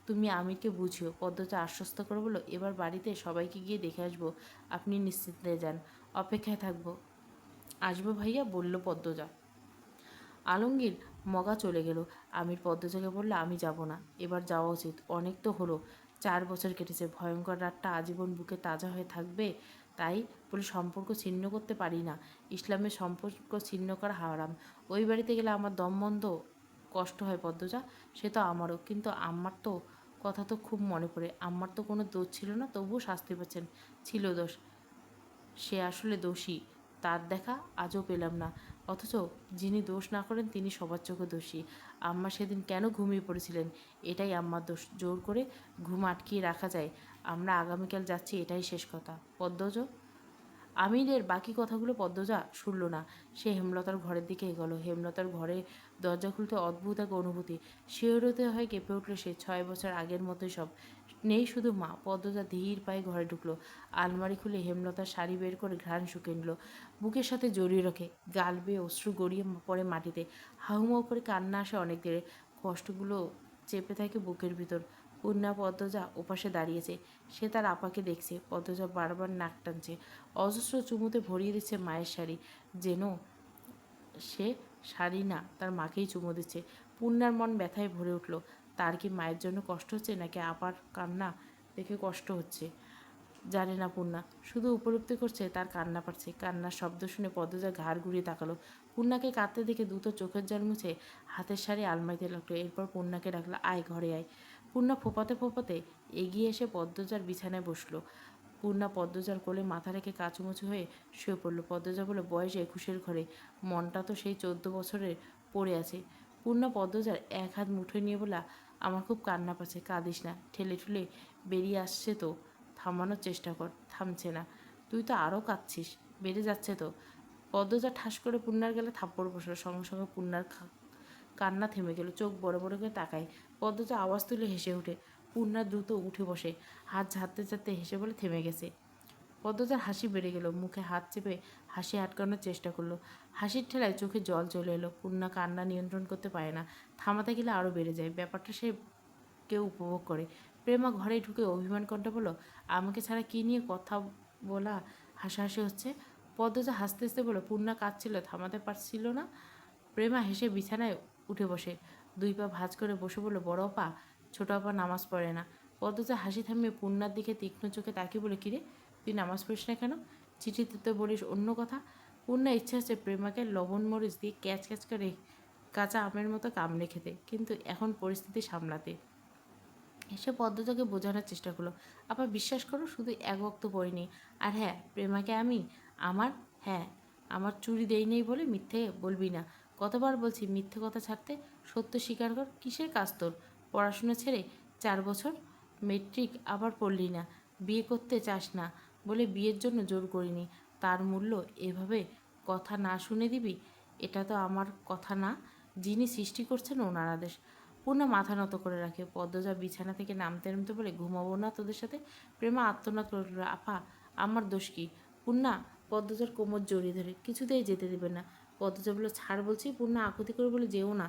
তুমি আমিরকে বুঝিও। পদ্মজা আশ্বস্ত করে বলল, এবার বাড়িতে সবাইকে গিয়ে দেখে আসবো, আপনি নিশ্চিন্তে যান, অপেক্ষায় থাকবো। আসবো ভাইয়া, বলল পদ্মজা। আলমগীর মগা চলে গেল। আমির পদ্মজাকে বলল, আমি যাব না, এবার যাওয়া উচিত, অনেক তো হলো, 4 বছর কেটেছে, ভয়ঙ্কর রাতটা আজীবন বুকে তাজা হয়ে থাকবে। তাই বলে সম্পর্ক ছিন্ন করতে পারি না, ইসলামের সম্পর্ক ছিন্ন করা হারাম। ওই বাড়িতে গেলে আমার দম বন্ধ কষ্ট হয় পদ্মজা, সে তো আমারও, কিন্তু আম্মার তো কথা তো খুব মনে পড়ে। আম্মার তো কোনো দোষ ছিল না, তবুও শাস্তি পাচ্ছেন। ছিল দোষ, সে আসলে দোষী, তার দেখা আজও পেলাম না। অথচ যিনি দোষ না করেন তিনি সবার চোখে দোষী। আম্মা সেদিন কেন ঘুমিয়ে পড়েছিলেন, এটাই আম্মার দোষ। জোর করে ঘুম আটকিয়ে রাখা যায়? আমরা আগামীকাল যাচ্ছি, এটাই শেষ কথা। পদ্মজ আমিরের বাকি কথাগুলো পদ্মজা শুনল না। সে হেমলতার ঘরের দিকে এগোলো। হেমলতার ঘরে দরজা খুলতে অদ্ভুত এক অনুভূতি। শিহরিত হয়ে কেঁপে উঠল সে। 6 বছর আগের মতোই সব। নেই শুধু মা। পদ্মজা ধীর পায়ে ঘরে ঢুকলো। আলমারি খুলে হেমলতার শাড়ি বের করে ঘ্রাণ শুকিয়ে নিল। বুকের সাথে জড়িয়ে রাখে, গাল বেয়ে অশ্রু গড়িয়ে পড়ে মাটিতে। হাউমাউ করে কান্না আসে অনেক দেরে। কষ্টগুলো চেপে থাকে বুকের ভিতর। পূর্ণা পদ্মজা ওপাশে দাঁড়িয়েছে। সে তার আপাকে দেখছে। পদ্মজা বারবার নাক টানছে। অজস্র চুমুতে ভরিয়ে দিচ্ছে মায়ের শাড়ি, যেন সে শাড়ি না, তার মাকেই চুমু দিচ্ছে। পূর্ণার মন ব্যথায় ভরে উঠল। তার কি মায়ের জন্য কষ্ট হচ্ছে, নাকি আপার কান্না দেখে কষ্ট হচ্ছে? জানে না পূর্ণা, শুধু উপলব্ধি করছে তার কান্না পাচ্ছে। কান্নার শব্দ শুনে পদ্মজা ঘাড় ঘুরিয়ে তাকালো। পূর্ণাকে কাঁদতে দেখে দ্রুত চোখের জল মুছে হাতের শাড়ি আলমারিতে রাখলো। এরপর পূর্ণাকে ডাকলো, আয় ঘরে আয়। পূর্ণা ফোপাতে ফোপাতে এগিয়ে এসে পদ্মজার বিছানায় বসলো। পূর্ণা পদ্মজার কোলে মাথা রেখে কাচুমুচু হয়ে শুয়ে পড়ল। পদ্মজা বলে, বয়স 21-এর ঘরে, মনটা তো সেই 14 বছরের পড়ে আছে। পূর্ণা পদ্মজার এক হাত মুঠোয় নিয়ে বলা, আমার খুব কান্না পাচ্ছে, কাঁদিস না, ঠেলে ঠুলে বেরিয়ে আসছে তো, থামানোর চেষ্টা কর, থামছে না। তুই তো আরও কাঁদছিস, বেড়ে যাচ্ছে তো। পদ্মজা ঠাস করে পূর্ণার গেলে থাপ্পড় বসলো। সঙ্গে সঙ্গে পূর্ণার কান্না থেমে গেল। চোখ বড় বড় করে তাকায়। পদ্মজা আওয়াজ তুলে হেসে ওঠে। পূর্ণা দ্রুত উঠে বসে, হাত ঝাড়তে ঝাড়তে হেসে বলে, থেমে গেছে। পদ্মজার হাসি বেড়ে গেল। মুখে হাত চেপে হাসি আটকানোর চেষ্টা করলো। হাসির ঠেলায় চোখে জল চলে এলো। পূর্ণা কান্না নিয়ন্ত্রণ করতে পারে না, থামাতে গেলে আরও বেড়ে যায়। ব্যাপারটা সে কেউ উপভোগ করে। প্রেমা ঘরে ঢুকে অভিমান কণ্ঠে বলল, আমাকে ছাড়া কী নিয়ে কথা বলা হাসাহাসি হচ্ছে? পদ্মজা হাসতে হাসতে বলল, পূর্ণা কাঁদছিল, থামাতে পারছিল না। প্রেমা হেসে বিছানায় উঠে বসে, 2 পা ভাঁজ করে বসে বলল, বড় আপা, ছোট আপা নামাজ পড়ে না। পদ্মজা হাসি থামিয়ে পূর্ণার দিকে তীক্ষ্ণ চোখে তাকিয়ে বলে, কিরে, তুই নামাজ পড়িস না কেন? চিঠিতে তো বলিস অন্য কথা। পূর্ণা ইচ্ছা আছে প্রেমাকে লবণ মরিচ দিয়ে ক্যাচ ক্যাচ করে কাঁচা আমের মতো কামড়ে খেতে, কিন্তু এখন পরিস্থিতি সামলাতে। সে পদ্মজাকে বোঝানোর চেষ্টা করলো, আপা বিশ্বাস করো, শুধু এক বক্ত পড়িনি। আর হ্যাঁ, প্রেমাকে আমি আমার হ্যাঁ আমার চুরি দেই নেই বলে মিথ্যে বলবি না। কতবার বলছি মিথ্যে কথা ছাড়তে, সত্য স্বীকার কর। কিসের কাজ তোর? পড়াশোনা ছেড়ে 4 বছর মেট্রিক আবার পড়লি না, বিয়ে করতে চাস না বলে বিয়ের জন্য জোর করিনি, তার মূল্য এভাবে কথা না শুনে দিবি? এটা তো আমার কথা না, যিনি সৃষ্টি করছেন ওনার আদেশ। পূর্ণা মাথা নত করে রাখে। পদ্মজা বিছানা থেকে নামতে নামতে বলে, ঘুমাবো না তোদের সাথে? প্রেমা আত্মনাদ করল, আপা আমার দোষ কি? পূর্ণা পদ্মজার কোমর জড়িয়ে ধরে, কিছুতেই যেতে দেবে না। পদ্মজা বলল, ছাড় বলছি। পূর্ণা আকুতি করে বলে, যেও না,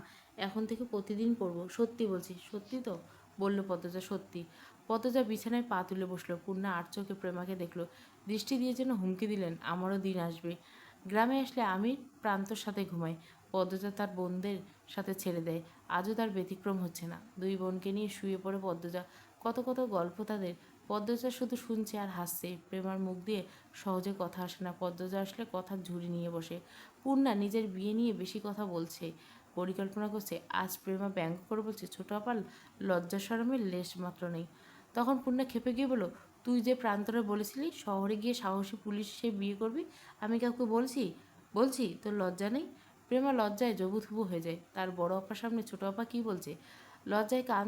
এখন থেকে প্রতিদিন পড়বো, সত্যি বলছি। সত্যি তো? বলল পদ্মজা, সত্যি। পদ্মজা বিছানায় পা তুলে বসলো। পূর্ণা আর চোখে প্রেমাকে দেখলো, দৃষ্টি দিয়ে যেন হুমকি দিলেন, আমারও দিন আসবে। গ্রামে আসলে আমি প্রান্তর সাথে ঘুমাই, পদ্মজা তার বোনদের সাথে ছেড়ে দেয়। আজও তার ব্যতিক্রম হচ্ছে না। 2 বোনকে নিয়ে শুয়ে পড়ে পদ্মজা। কত কত গল্প তাদের। পদ্মজা শুধু শুনছে আর হাসছে। প্রেমার মুখ দিয়ে সহজে কথা আসে না। পদ্মজা আসলে কথার ঝুড়ি নিয়ে বসে। পূর্ণা নিজের বিয়ে নিয়ে বেশি কথা বলছে, পরিকল্পনা করছে। আজ প্রেমা ব্যঙ্গ করে বলছে, ছোট আপার লজ্জা শরমের লেশ মাত্র নেই। তখন পূর্ণা খেপে গিয়ে বলো, তুই যে প্রান্তরে বলেছিলি শহরে গিয়ে সাহসী পুলিশ সে বিয়ে করবি, আমি কাউকে বলছি তোর লজ্জা নেই? প্রেমা লজ্জায় জবুথুবু হয়ে যায়। তার বড় আপার সামনে ছোট আপা কী বলছে? লজ্জায় কান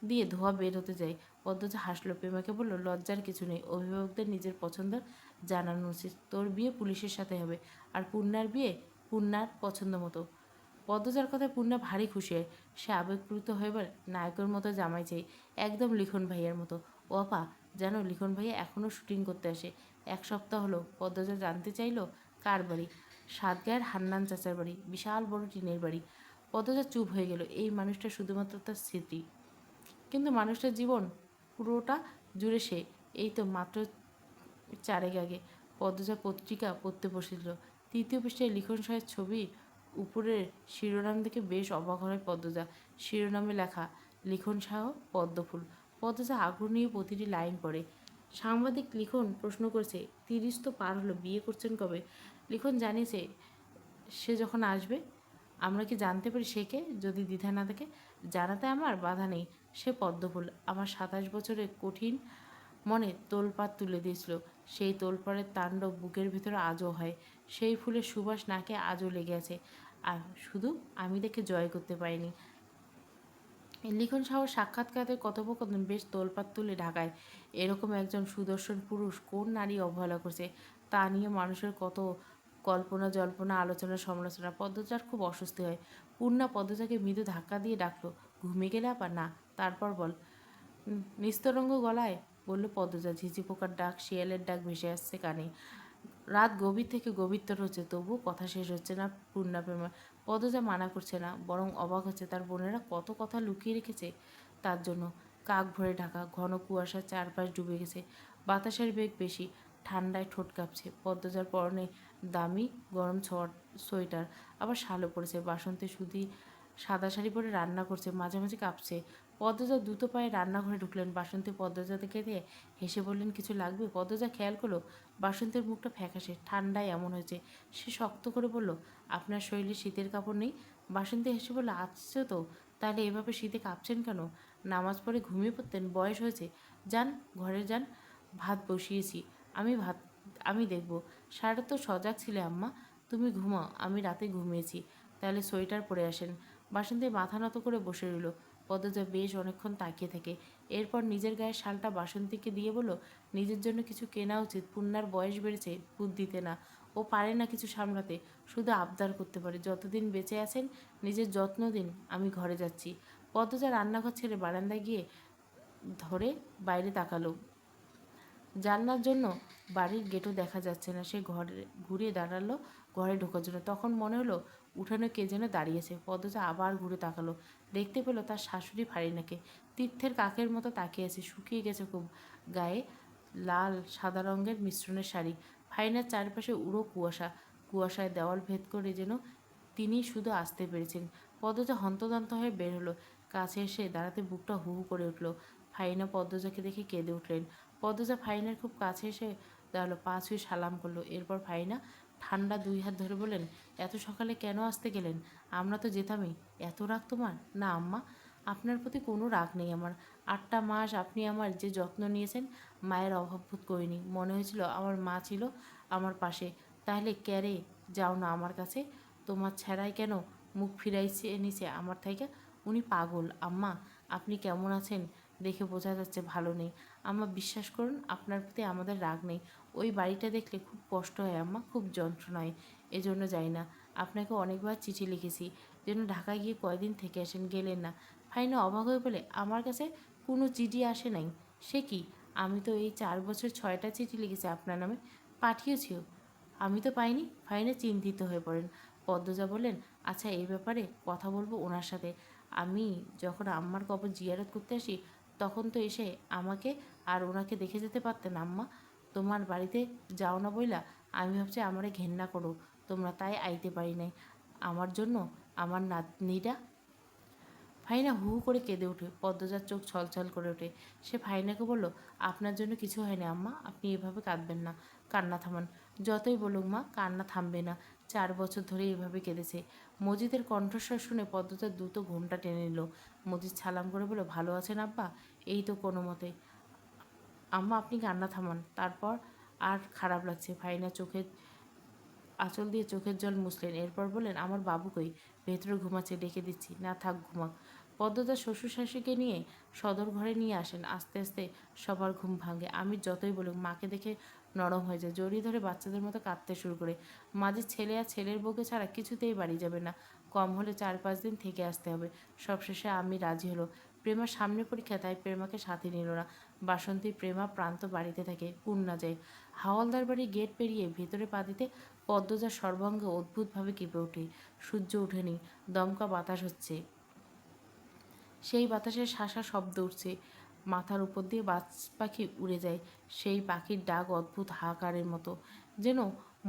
দিয়ে ধোঁয়া বের হতে যায়। পদ্মজা হাসলো। প্রেমাকে বলল, লজ্জার কিছু নেই, অভিভাবকদের নিজের পছন্দ জানানো উচিত। তোর বিয়ে পুলিশের সাথে হবে, আর পূর্ণার বিয়ে পূর্ণার পছন্দ মতো। পদ্মজার কথায় পূর্ণা ভারী খুশি হয়। সে আবেগপ্লুত হয়ে বলে, নায়কের মতো জামাই চাই, একদম লিখন ভাইয়ার মতো। ও আপা, জানো লিখন ভাইয়া এখনও শুটিং করতে আসে। 1 সপ্তাহ হলো। পদ্মজা জানতে চাইল কার বাড়ি। সাতগাঁয়ের হান্নান চাচার বাড়ি, বিশাল বড় টিনের বাড়ি। পদ্মজা চুপ হয়ে গেল। এই মানুষটা শুধুমাত্র তার স্মৃতি, কিন্তু মানুষটার জীবন পুরোটা জুড়ে সে। এই তো মাত্র 4 আগে পদ্মজা পত্রিকা পড়তে বসেছিল। 3য় পৃষ্ঠায় লিখন সাহের ছবি, উপরের শিরোনাম দেখে বেশ অবাক হয় পদ্মজা। শিরোনামে লেখা, লিখন সাহ পদ্মফুল। পদ্মজা আগ্রহ নিয়ে প্রতিটি লাইন পড়ে। সাংবাদিক লিখন প্রশ্ন করেছে, 30 তো পার হলো, বিয়ে করছেন কবে? লিখন জানিয়েছে সে যখন আসবে। আমরা কি জানতে পারি সে কে? যদি দ্বিধা না থাকে জানাতে আমার বাধা নেই। সে পদ্মফুল। আমার 27 বছরের কঠিন মনে তোলপাড় তুলে দিয়েছিল। সেই তোলপাড়ের তাণ্ডব বুকের ভিতরে আজও হয়। সেই ফুলের সুবাস নাকে আজও লেগে আছে। আর শুধু আমি দেখে জয় করতে পারিনি। লিখন সাহর সাক্ষাৎকারের কথোপকথন বেশ তোলপাড় তুলে ঢাকায়। এরকম একজন সুদর্শন পুরুষ কোন নারী অবহেলা করছে তা নিয়ে মানুষের কত কল্পনা জল্পনা, আলোচনা সমালোচনা। পদ্মজার খুব অস্বস্তি হয়। পূর্ণা পদ্মজাকে মৃদু ধাক্কা দিয়ে ডাকলো, ঘুমিয়ে গেলে আবার না, তারপর বল। নিস্তরঙ্গ গলায় বলল পদ্মজা। ঝিঝি পোকার ডাক, শিয়ালের ডাক ভেসে আসছে কানে। রাত গভীর থেকে গভীরতর হচ্ছে, তবুও কথা শেষ হচ্ছে না পূর্ণা প্রেমা। পদ্মজা মানা করছে না, বরং অবাক হচ্ছে তার বোনেরা কত কথা লুকিয়ে রেখেছে তার জন্য। কাক ভরে ঢাকা, ঘন কুয়াশা চারপাশ ডুবে গেছে। বাতাসের বেগ বেশি, ঠান্ডায় ঠোঁট কাঁপছে। পদ্মজার পরনে দামি গরম সোয়েটার, আবার শালও পড়েছে। বাসন্তী শুধু সাদা শাড়ি পরে রান্না করছে, মাঝে মাঝে কাঁপছে। পদ্মজা দ্রুত পায়ে রান্নাঘরে ঢুকলেন। বাসন্তী পদ্মজা দেখে দিয়ে হেসে বললেন, কিছু লাগবে? পদ্মজা খেয়াল করলো বাসন্তীর মুখটা ফ্যাকাশে, ঠান্ডায় এমন হয়েছে। সে শক্ত করে বলল, আপনার শরীরে শীতের কাপড় নেই? বাসন্তী হেসে বলল, আছে তো। তাহলে এভাবে শীতে কাঁপছেন কেন? নামাজ পড়ে ঘুমিয়ে পড়তেন, বয়স হয়েছে। যান ঘরে যান, ভাত বসিয়েছি। আমি দেখব। সারা তো সজাগ ছিলে আম্মা। তুমি ঘুমাও, আমি রাতে ঘুমিয়েছি। তাহলে সোয়েটার পরে আসেন। বাসন্তী মাথা নত করে বসে রইল। পদ্মজা বেশ অনেকক্ষণ তাকিয়ে থাকে। এরপর নিজের গায়ের শালটা বাসন্তীকে দিয়ে বলল, নিজের জন্য কিছু কেনা উচিত। পূর্ণার বয়স বেড়েছে, বুদ্ধিতে না। ও পারে না কিছু সামলাতে, শুধু আবদার করতে পারে। যতদিন বেঁচে আছেন নিজের যত্ন দিন। আমি ঘরে যাচ্ছি। পদ্মজা রান্নাঘর ছেড়ে বারান্দায় গিয়ে ধরে বাইরে তাকালো। জানলার জন্য বাড়ির গেটও দেখা যাচ্ছে না। সে ঘরে ঘুরে দাঁড়ালো ঘরে ঢোকার জন্য। তখন মনে হলো উঠানে কে যেন দাঁড়িয়েছে। পদ্মজা আবার ঘুরে তাকালো, দেখতে পেল তার শাশুড়ি ফারিনাকে। তীর্থের কাকের মতো তাকিয়ে আছে, শুকিয়ে গেছে খুব। গায়ে লাল সাদা রঙের মিশ্রণের শাড়ি। ফারিনার চারপাশে উড়ো কুয়াশা, কুয়াশায় দেওয়াল ভেদ করে যেন তিনি শুধু আসতে পেরেছেন। পদ্মজা হন্তদন্ত হয়ে বের হলো। কাছে এসে দাঁড়াতে বুকটা হু হু করে উঠল। ফারিনা পদ্মজাকে দেখে কেঁদে উঠলেন। পদ্মজা ফারিনার খুব কাছে এসে দাঁড়ালো, পা ছুঁয়ে সালাম করলো। এরপর ফারিনা ঠান্ডা 2 হাত ধরে বললেন, এত সকালে কেন আসতে গেলেন? আমরা তো যেতামই। এত রাগ তোমার? না আম্মা, আপনার প্রতি কোনো রাগ নেই আমার। 8টা মাস আপনি আমার যে যত্ন নিয়েছেন, মায়ের অভাব বোধ করিনি। মনে হয়েছিল আমার মা ছিল আমার পাশে। তাহলে ক্যারে যাও না আমার কাছে? তোমার ছাড়াই কেন মুখ ফিরাইছে নিছে আমার থেকে? উনি পাগল আম্মা। আপনি কেমন আছেন দেখে বোঝা যাচ্ছে ভালো নেই। আম্মা বিশ্বাস করুন, আপনার প্রতি আমাদের রাগ নেই। ওই বাড়িটা দেখলে খুব কষ্ট হয় আম্মা, খুব যন্ত্রণা হয়। এজন্য যাই না। আপনাকে অনেকবার চিঠি লিখেছি যেন ঢাকায় গিয়ে কয়দিন থেকে আসেন, গেলেন না। ফাইনা অবাক হয়ে বলে, আমার কাছে কোনো চিঠি আসে নাই। সে কি? আমি তো এই 4 বছর 6টা চিঠি লিখেছি আপনার নামে, পাঠিয়েছিও। আমি তো পাইনি। ফাইনা চিন্তিত হয়ে পড়েন। পদ্মজা বললেন, আচ্ছা এই ব্যাপারে কথা বলবো ওনার সাথে। আমি যখন আম্মার কবর জিয়ারত করতে আসি তখন তো এসে আমাকে আর ওনাকে দেখে যেতে পারতেন আম্মা। তোমার বাড়িতে যাও না বইলা আমি ভাবছি আমারে ঘেন্না করো তোমরা, তাই আইতে পারি নাই। আমার জন্য আমার নাতনিটা। ফাইনা হু হু করে কেঁদে ওঠে। পদ্মজার চোখ ছলছল করে ওঠে। সে ফাইনাকে বলল, আপনার জন্য কিছু হয়নি আম্মা, আপনি এভাবে কাঁদবেন না। কান্না থামান। যতই বলুক মা, কান্না থামবে না। 4 বছর ধরে এভাবে কেঁদেছে। মজিদের কণ্ঠস্বর শুনে পদ্মজা দ্রুত ঘোমটা টেনে নিল। মজিদ সালাম করে বলল, ভালো আছেন আব্বা? এই তো কোনো মতে। আম্মা আপনি কান্না থামান। তারপর আর খারাপ লাগছে। ফাইনা চোখের আঁচল দিয়ে চোখের জল মুছলেন। এরপর বললেন, আমার বাবু কই? ভেতরে ঘুমাচ্ছে, ডেকে দিচ্ছি। না থাক, ঘুমাক। পদ্মজা শ্বশুর শাশুড়িকে নিয়ে সদর ঘরে নিয়ে আসেন। আস্তে আস্তে সবার ঘুম ভাঙে। আমি যতই বলুক মাকে দেখে নরম হয়ে যায়, জড়িয়ে ধরে বাচ্চাদের মতো কাঁদতে শুরু করে। মাঝে ছেলে আর ছেলের বউকে ছাড়া কিছুতেই বাড়ি যাবে না, কম হলে 4-5 দিন থেকে আসতে হবে। সবশেষে আমি রাজি হলো। প্রেমার সামনে পরীক্ষা, তাই প্রেমাকে সাথে নিল না। বাসন্তী প্রেমা প্রান্ত বাড়িতে থাকে, পূর্ণা যায়। হাওলদার বাড়ি গেট পেরিয়ে ভেতরে পা দিতে পদ্মজার সর্বাঙ্গে অদ্ভুতভাবে কেঁপে ওঠে। সূর্য ওঠেনি, দমকা বাতাস হচ্ছে, সেই বাতাসের শাঁসা শব্দ উঠছে। মাথার উপর দিয়ে বাজ পাখি উড়ে যায়। সেই পাখির ডাক অদ্ভুত হাহাকারের মতো, যেন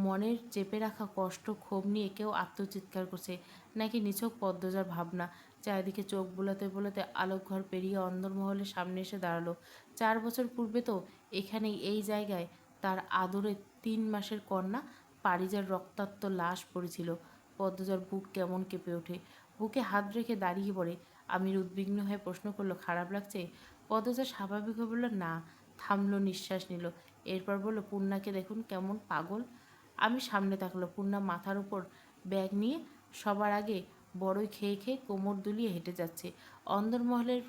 মনের চেপে রাখা কষ্ট ক্ষোভ নিয়ে কেউ আত্মচিৎকার করছে, নাকি নিছক পদ্মজার ভাবনা। চারিদিকে চোখ বুলাতে বুলাতে আলোক ঘর পেরিয়ে অন্দরমহলের সামনে এসে দাঁড়ালো। 4 বছর পূর্বে তো এখানেই, এই জায়গায় তার আদরে 3 মাসের কন্যা পারিজার রক্তাক্ত লাশ পড়েছিল। পদ্মজার বুক কেমন কেঁপে ওঠে, বুকে হাত রেখে দাঁড়িয়ে পড়ে। আমির উদ্বিগ্ন হয়ে প্রশ্ন করলো, খারাপ লাগছে? পদ্মজা স্বাভাবিকভাবে বলল, না। থামলো, নিঃশ্বাস নিল। এরপর বলল, পূর্ণাকে দেখুন কেমন পাগল। আমি সামনে তাকলো। পূর্ণা মাথার উপর ব্যাগ নিয়ে সবার আগে বড়ই খেয়ে খেয়ে কোমর দুলিয়ে হেঁটে যাচ্ছে। অন্দরমহলের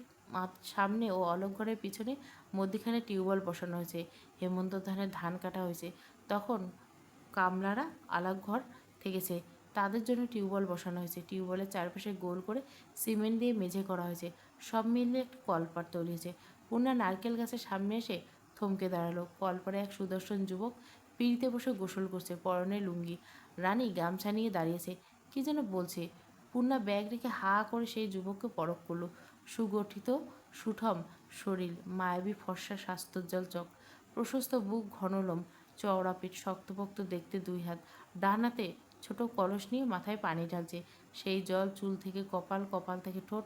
সামনে ও অলক ঘরের পিছনে মধ্যিখানে টিউবওয়েল বসানো হয়েছে। হেমন্ত ধানের ধান কাটা হয়েছে। তখন কামলারা আলাক ঘর থেকেছে, তাদের জন্য টিউবওয়েল বসানো হয়েছে। টিউবওয়েলের চারপাশে গোল করে সিমেন্ট দিয়ে মেঝে করা হয়েছে। সব মিলিয়ে একটি কলপাড় তৈরি হয়েছে। পূর্ণা নারকেল গাছের সামনে এসে থমকে দাঁড়ালো। কলপাড়ে এক সুদর্শন যুবক পিঁড়িতে বসে গোসল করছে, পরনে লুঙ্গি। রানী গামছা নিয়ে দাঁড়িয়েছে, কি যেন বলছে। পূর্ণা ব্যাগ রেখে হা করে সেই যুবককে পরখ করলো। সুগঠিত সুঠম শরীর, মায়াবী ফর্সা স্বাস্থ্যোজ্জ্বল চোখ, প্রশস্ত বুক, ঘন লোম, চওড়া পিঠ, শক্তপোক্ত দেখতে 2 হাত। ডান হাতে ছোট কলস নিয়ে মাথায় পানি ঢালছে। সেই জল চুল থেকে কপাল, কপাল থেকে ঠোঁট,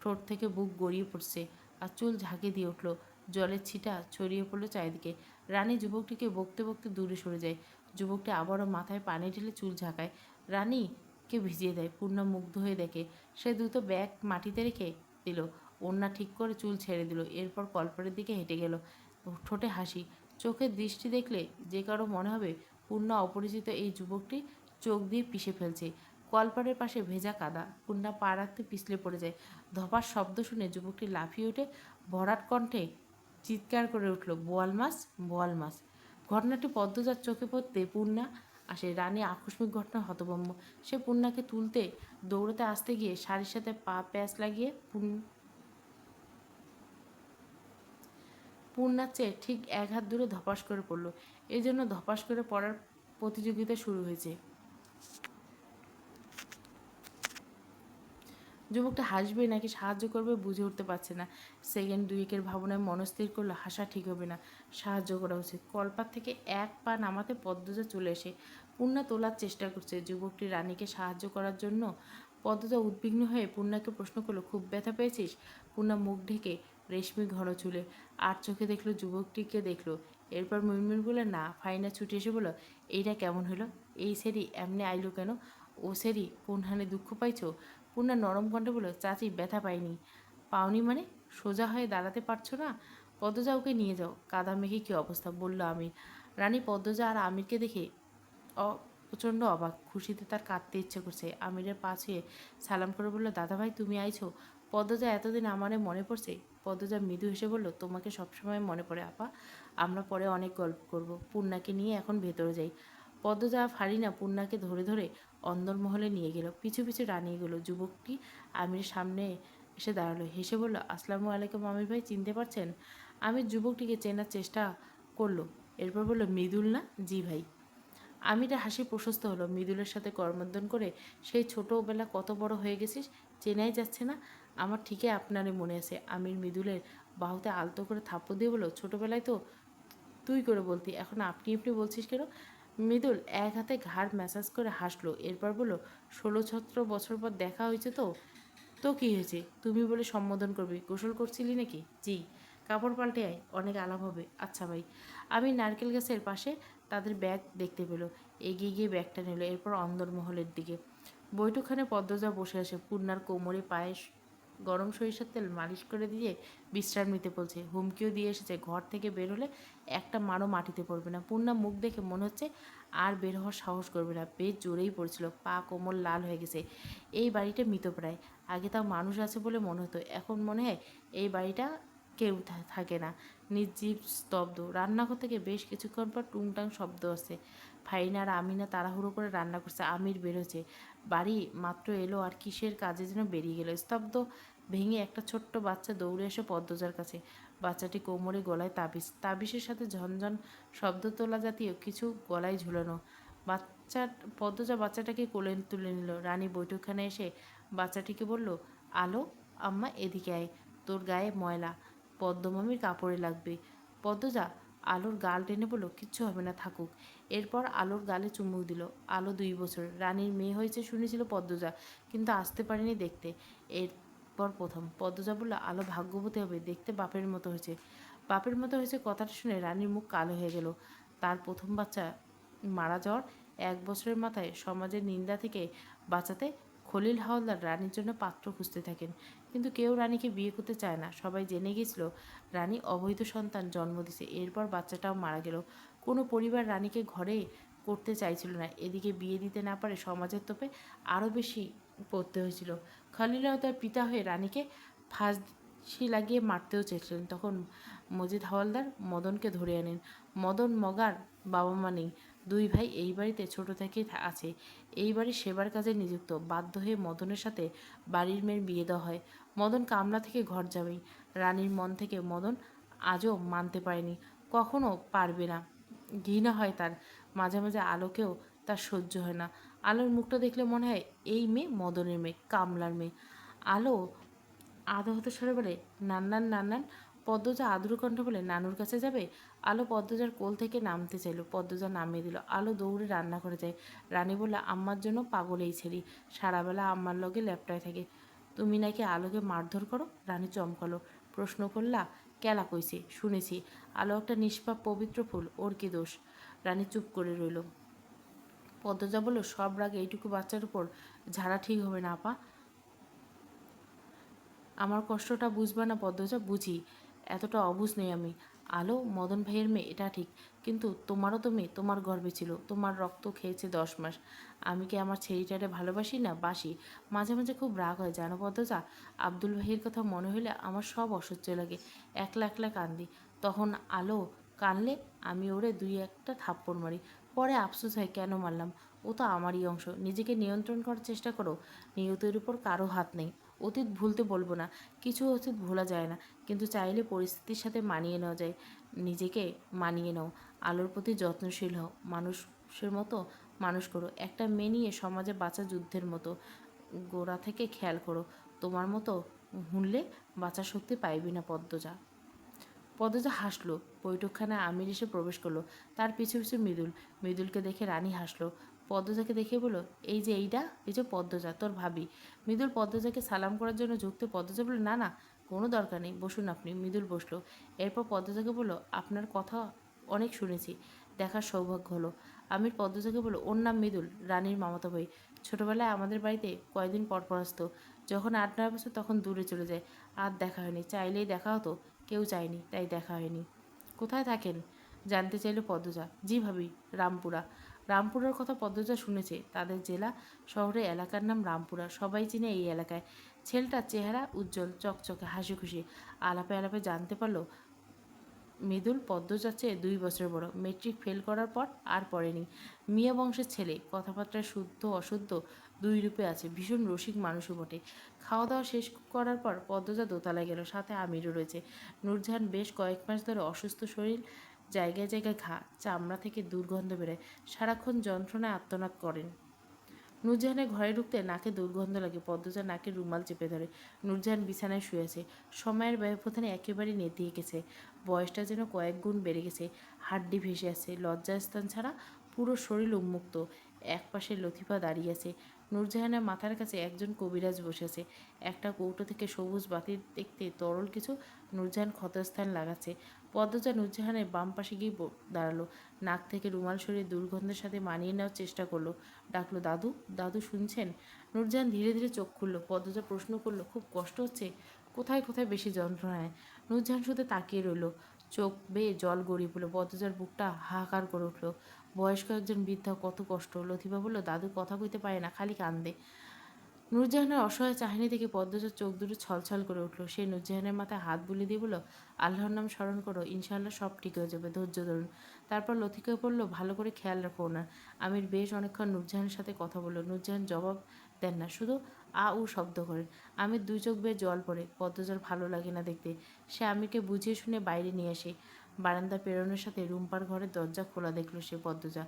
ঠোঁট থেকে বুক গড়িয়ে পড়ছে, আর চুল ঝাঁকে দিয়ে উঠল। জলের ছিটা ছড়িয়ে পড়লো চারিদিকে। রানী যুবকটিকে বকতে বকতে দূরে সরে যায়। যুবকটি আবারও মাথায় পানি ঢেলে চুল ঝাঁকায়, রানীকে ভিজিয়ে দেয়। পূর্ণা মুগ্ধ হয়ে দেখে, সে দ্রুত ব্যাগ মাটিতে রেখে দিল, ওড়না ঠিক করে চুল ছেড়ে দিল। এরপর কলপারের দিকে হেঁটে গেল, ঠোঁটে হাসি। চোখের দৃষ্টি দেখলে যে কারো মনে হবে পূর্ণা অপরিচিত এই যুবকটি চোখ দিয়ে পিষে ফেলছে। কলপাড়ের পাশে ভেজা কাদা। পূর্ণা পা রাখতে পিছলে পড়ে যায়। ধপার শব্দ শুনে যুবকটি লাফিয়ে উঠে ভরাট কণ্ঠে চিৎকার করে উঠল, বোয়াল মাছ, বোয়াল মাছ। ঘটনাটি পদ্মজার চোখে পড়তে পূর্ণা আসে। রানী আকস্মিক ঘটনা হতভম্ব। সে পূর্ণাকে তুলতে দৌড়তে আসতে গিয়ে শাড়ির সাথে পা প্যাঁচ লাগিয়ে পূর্ণার চেয়ে ঠিক 1 হাত দূরে ধপাস করে পড়ল। এই জন্য ধপাস করে পড়ার প্রতিযোগিতা শুরু হয়েছে। যুবকটা হাসবে নাকি সাহায্য করবে বুঝে উঠতে পারছে না। সেকেন্ড দুয়েকের ভাবনায় মনস্থির করলো, হাসা ঠিক হবে না, সাহায্য করা উচিত। কলপার থেকে 1 পা নামাতে পদ্মজা চলে এসে পূর্ণা তোলার চেষ্টা করছে যুবকটি রানীকে সাহায্য করার জন্য। পদ্মজা উদ্বিগ্ন হয়ে পূর্ণাকে প্রশ্ন করলো, খুব ব্যথা পেয়েছিস? পূর্ণা মুখ ঢেকে রেশমি ঘন চুলে আর চোখে দেখলো, যুবকটিকে দেখলো। এরপর মিনমিন বলে, না। ফাইনা ছুটে এসে বলো, এইটা কেমন হলো? এই সেরি এমনি আইলো কেন? ও সেরি, কোন হানে দুঃখ পাইছো? পূর্ণা নরম কণ্ঠে বলল, চাচি ব্যথা পাইনি। পাওনি মানে? সোজা হয়ে দাঁড়াতে পারছো না? পদ্মজা, ওকে নিয়ে যাও। কাদা মেঘে কী অবস্থা, বলল আমির। রানী পদ্মজা আর আমিরকে দেখে প্রচণ্ড অবাক। খুশিতে তার কাঁদতে ইচ্ছে করছে। আমিরের পা ছুঁয়ে সালাম করে বলল, দাদাভাই তুমি আইছো? পদ্মজা, এতদিন আমারে মনে পড়ছে? পদ্মজা মৃদু হেসে বলল, তোমাকে সবসময় মনে পড়ে আপা। আমরা পরে অনেক গল্প করব। পূর্ণাকে নিয়ে এখন ভেতরে যাই। পদ্মজা ফারিনা পূর্ণাকে ধরে ধরে অন্দরমহলে নিয়ে গেল। পিছু পিছু রানিয়ে গেল। যুবকটি আমিরের সামনে এসে দাঁড়ালো, হেসে বলল, আসসালামু আলাইকুম আমির ভাই, চিনতে পারছেন? আমির যুবকটিকে চেনার চেষ্টা করলো। এরপর বলল, মৃদুল না? জি ভাই। আমিরের হাসি প্রশস্ত হলো। মৃদুলের সাথে করমর্দন করে সেই ছোটোবেলা কত বড় হয়ে গেছিস, চেনাই যাচ্ছে না। আমার ঠিকই আপনারই মনে আছে। আমির মৃদুলের বাহুতে আলতো করে থাপ্পড় দিয়ে বলল, ছোটোবেলায় তো তুই করে বলতি, এখন আপনি আপনি বলছিস কেন? মৃদুল 1 হাতে ঘাড় ম্যাসাজ করে হাসলো। এরপর বলল, 16-17 বছর পর দেখা হয়েছে তো। তো কী হয়েছে? তুমি বলে সম্বোধন করবি। গোসল করছিলি নাকি? জি। কাপড় পাল্টে আয়, অনেক আলাপ হবে। আচ্ছা ভাই। আমি নারকেল গাছের পাশে তাদের ব্যাগ দেখতে পেল। এগিয়ে গিয়ে ব্যাগটা নিল। এরপর অন্দরমহলের দিকে। বৈঠকখানে পদ্মজা বসে আসে। পূর্ণার কোমরে পায়ে গরম সরিষার তেল মালিশ করে দিয়ে বিশ্রাম নিতে বলছে। হুমকিও দিয়ে এসেছে, ঘর থেকে বের হলে একটা মারও মাটিতে পড়বে না। পূর্ণা মুখ দেখে মনে হচ্ছে আর বের হওয়ার সাহস করবে না। বেশ জোরেই পড়ছিল, পা কোমর লাল হয়ে গেছে। এই বাড়িটা মৃতপ্রায়। আগে তাও মানুষ আছে বলে মনে হতো, এখন মনে হয় এই বাড়িটা কেউ থাকে না। নির্জীব, স্তব্ধ। রান্নাঘর থেকে বেশ কিছুক্ষণ পর টুংটাং শব্দ আসছে। ফাইন আর আমিনা তাড়াহুড়ো করে রান্না করছে। আমির বেরোচ্ছে, বাড়ি মাত্র এলো আর কিসের কাজে যেন বেরিয়ে গেল। স্তব্ধ ভেঙে একটা ছোট্ট বাচ্চা দৌড়ে এসে পদ্মজার কাছে। বাচ্চাটি কোমরে গলায় তাবিজ, তাবিজের সাথে ঝনঝন শব্দ তোলা জাতীয় কিছু গলায় ঝুলানো। বাচ্চা পদ্মজা বাচ্চাটাকে কোলে তুলে নিল। রানী বৈঠকখানে এসে বাচ্চাটিকে বলল, আলো, আম্মা এদিকে আয়, তোর গায়ে ময়লা, পদ্মমামির কাপড়ে লাগবে। পদ্মজা আলোর গাল টেনে বলল, কিচ্ছু হবে না, থাকুক। এরপর আলোর গালে চুমুক দিল। আলো 2 বছর, রানীর মেয়ে হয়েছে শুনেছিল পদ্মজা, কিন্তু আসতে পারেনি দেখতে। এরপর প্রথম। পদ্মজা বলল, আলো ভাগ্যবতী হবে, দেখতে বাপের মতো হয়েছে। বাপের মতো হয়েছে কথাটা শুনে রানীর মুখ কালো হয়ে গেল। তার প্রথম বাচ্চা মারা যাওয়ার 1 বছরের মাথায় সমাজের নিন্দা থেকে বাঁচাতে খলিল হাওলদার রানীর জন্য পাত্র খুঁজতে থাকেন, কিন্তু কেউ রানীকে বিয়ে করতে চায় না। সবাই জেনে গেছিল রানী অবৈধ সন্তান জন্ম দিছে। এরপর বাচ্চাটাও মারা গেল। কোনো পরিবার রানীকে ঘরে করতে চাইছিল না। এদিকে বিয়ে দিতে না পারে সমাজের তোপে আরও বেশি পড়তে হয়েছিল। খলিল তার পিতা হয়ে রানীকে ফাঁসি লাগিয়ে মারতেও চেয়েছিলেন। তখন মজিদ হাওলদার মদনকে ধরে আনেন। মদন মগার বাবা মা নেই, 2 ভাই এই বাড়িতে ছোট থেকেই আছে। এই বাড়ির সেবার কাজে নিযুক্ত। বাধ্য হয়ে মদনের সাথে বাড়ির মেয়ের বিয়ে দেওয়া হয়। মদন কামলা থেকে ঘর যাবেই। রানীর মন থেকে মদন আজও মানতে পারেনি, কখনো পারবে না। ঘৃণা হয় তার। মাঝে মাঝে আলোকেও তার সহ্য হয় না। আলোর মুখটা দেখলে মনে হয় এই মেয়ে মদনের মেয়ে, কামলার মেয়ে। আলো আদহত স্বরে বলে, নান্নান নান্নান। পদ্মজা আদুর কণ্ঠে বলে, নানুর কাছে যাবে? আলো পদ্মজার কোল থেকে নামতে চাইল। পদ্মজা নামিয়ে দিল। আলো দৌড়ে রান্না করে যায়। রানী বলল, আম্মার জন্য পাগল এই ছেড়ি, সারাবেলা আম্মার লগে ল্যাপটায় থাকে। তুমি নাকি আলোকে মারধর করো? রানী চমকালো। প্রশ্ন করলা? কেলা কইছে, শুনেছি। আলো একটা নিষ্পাপ পবিত্র ফুল, ওর কি দোষ? রানী চুপ করে রইল। পদ্মজা বলল, সব রাগ এইটুকু বাচ্চার উপর ঝাড়া ঠিক হবে না আপা। আমার কষ্টটা বুঝবা না পদ্মজা? বুঝি, এতটা অবুঝ নেই আমি। আলো মদন ভাইয়ের মেয়ে, এটা ঠিক, কিন্তু তোমারও তো মেয়ে, তোমার গর্বে ছিল, তোমার রক্ত খেয়েছে 10 মাস। আমি কি আমার ছেলেটারে ভালোবাসি না? বাসি। মাঝে মাঝে খুব রাগ হয় জানো পদ্মজা। আব্দুল ভাইয়ের কথা মনে হইলে আমার সব অসহ্য লাগে, একলা একলা কান্দি। তখন আলো কানলে আমি ওরে 2-1টা থাপ্পড় মারি। পরে আফসোস হয় কেন মারলাম। ও তো আমারই অংশ। নিজেকে নিয়ন্ত্রণ করার চেষ্টা করো, নিয়তের উপর কারো হাত নেই। অতীত ভুলতে বলবো না, কিছু অতীত ভোলা যায় না, কিন্তু চাইলে পরিস্থিতির সাথে মানিয়ে নেওয়া যায়। নিজেকে মানিয়ে নাও, আলোর প্রতি যত্নশীল হও, মানুষের মতো মানুষ করো। একটা মেয়ে নিয়ে সমাজে বাঁচা যুদ্ধের মতো, গোড়া থেকে খেয়াল করো। তোমার মতো হুনলে বাঁচার শক্তি পাইবি না পদ্মজা। পদ্মজা হাসলো। বৈঠকখানায় আমির এসে প্রবেশ করলো, তার পিছু পিছু মৃদুল। মৃদুলকে দেখে রানী হাসলো। পদ্মজাকে দেখে বলল, এই যে এইটা, এই যে পদ্মজা, তোর ভাবি। মৃদুল পদ্মজাকে সালাম করার জন্য ঝুঁকতে পদ্মজা বলল, না না, কোনো দরকার নেই, বসুন আপনি। মৃদুল বসলো। এরপর পদ্মজাকে বলল, আপনার কথা অনেক শুনেছি, দেখার সৌভাগ্য হলো। আমির পদ্মজাকে বলল, ওর নাম মৃদুল, রানীর মামাতো ভাই। ছোটবেলায় আমাদের বাড়িতে কয়েকদিন পর পর আসতো। যখন 8-9 বছর তখন দূরে চলে যায়। আর দেখা হয়নি। চাইলেই দেখা হতো, কেউ চায়নি, তাই দেখা হয়নি। কোথায় থাকেন জানতে চাইল পদ্মজা। জি ভাবি, রামপুরা। রামপুরার কথা পদ্মজা শুনেছে। তাদের জেলা শহরে এলাকার নাম রামপুরা, সবাই চিনে এই এলাকায়। ছেলেটার চেহারা উজ্জ্বল, চকচকে, হাসি খুশি। আলাপে আলাপে জানতে পারলো মৃদুল পদ্মজার চেয়ে 2 বছর বড়। মেট্রিক ফেল করার পর আর পড়েনি। মিয়া বংশের ছেলে, কথাবার্তায় শুদ্ধ অশুদ্ধ 2 রূপে আছে। ভীষণ রসিক মানুষও বটে। খাওয়া দাওয়া শেষ করার পর পদ্মজা দোতলায় গেল, সাথে আমিরও রয়েছে। নূরজাহান বেশ কয়েক মাস ধরে অসুস্থ শরীর, জায়গায় জায়গায় ঘা, চামড়া থেকে দুর্গন্ধ বেরোয়, সারাক্ষণ যন্ত্রণায় আর্তনাদ করেন। নূরজাহানের ঘরে ঢুকতে নাকে দুর্গন্ধ লাগে। পদ্মজা নাকে রুমাল চেপে ধরে। নূরজাহান বিছানায় শুয়ে আছে। সময়ের ব্যবধানে একেবারে নেতিয়ে গেছে। বয়সটা যেন কয়েক গুণ বেড়ে গেছে। হাড্ডি ভেসে আছে, লজ্জাস্থান ছাড়া পুরো শরীর উন্মুক্ত। একপাশে লতিফা দাঁড়িয়ে আছে। নূরজাহানের মাথার কাছে একজন কবিরাজ বসে আছে। একটা কৌটো থেকে সবুজ বাতি দেখতে তরল কিছু নূরজাহান ক্ষতস্থান লাগাচ্ছে। পদ্মজা নূরজাহানের বাম পাশে গিয়ে দাঁড়ালো। নাক থেকে রুমাল সরিয়ে দুর্গন্ধের সাথে মানিয়ে নেওয়ার চেষ্টা করলো। ডাকলো, দাদু, দাদু শুনছেন? নূরজাহান ধীরে ধীরে চোখ খুলল। পদ্মজা প্রশ্ন করলো, খুব কষ্ট হচ্ছে? কোথায় কোথায় বেশি যন্ত্রণা হয়? নূরজাহান শুধু তাকিয়ে রইল। চোখ বেয়ে জল গড়িয়ে পড়লো। পদ্মজার বুকটা হাহাকার করে উঠল। বয়স্ক একজন বৃদ্ধা, কত কষ্ট। লতিফা বলল, দাদু কথা কইতে পারে না, খালি কান্দে। নূরজাহানের অসহায় চাহনি দেখে পদ্মজার চোখ দুটো ছলছল করে উঠল। সে নূরজাহানের মাথায় হাত বুলিয়ে দিয়ে বলল, আল্লাহর নাম স্মরণ করো, ইনশাআল্লাহ সব ঠিক হয়ে যাবে, ধৈর্য ধরুন। তারপর লতিকে বলল, ভালো করে খেয়াল রাখো ওনার। আমির বেশ অনেকক্ষণ নূরজাহানের সাথে কথা বলল। নূরজাহান জবাব দেন না, শুধু আ উ শব্দ করেন। আমির দুই চোখ বেয়ে জল পড়ে। পদ্মজার ভালো লাগে না দেখতে। সে আমিরকে বুঝিয়ে শুনে বাইরে নিয়ে আসে। বারান্দা পেরোনোর সাথে রুম্পার ঘরের দরজা খোলা দেখলো সে। পদ্মজা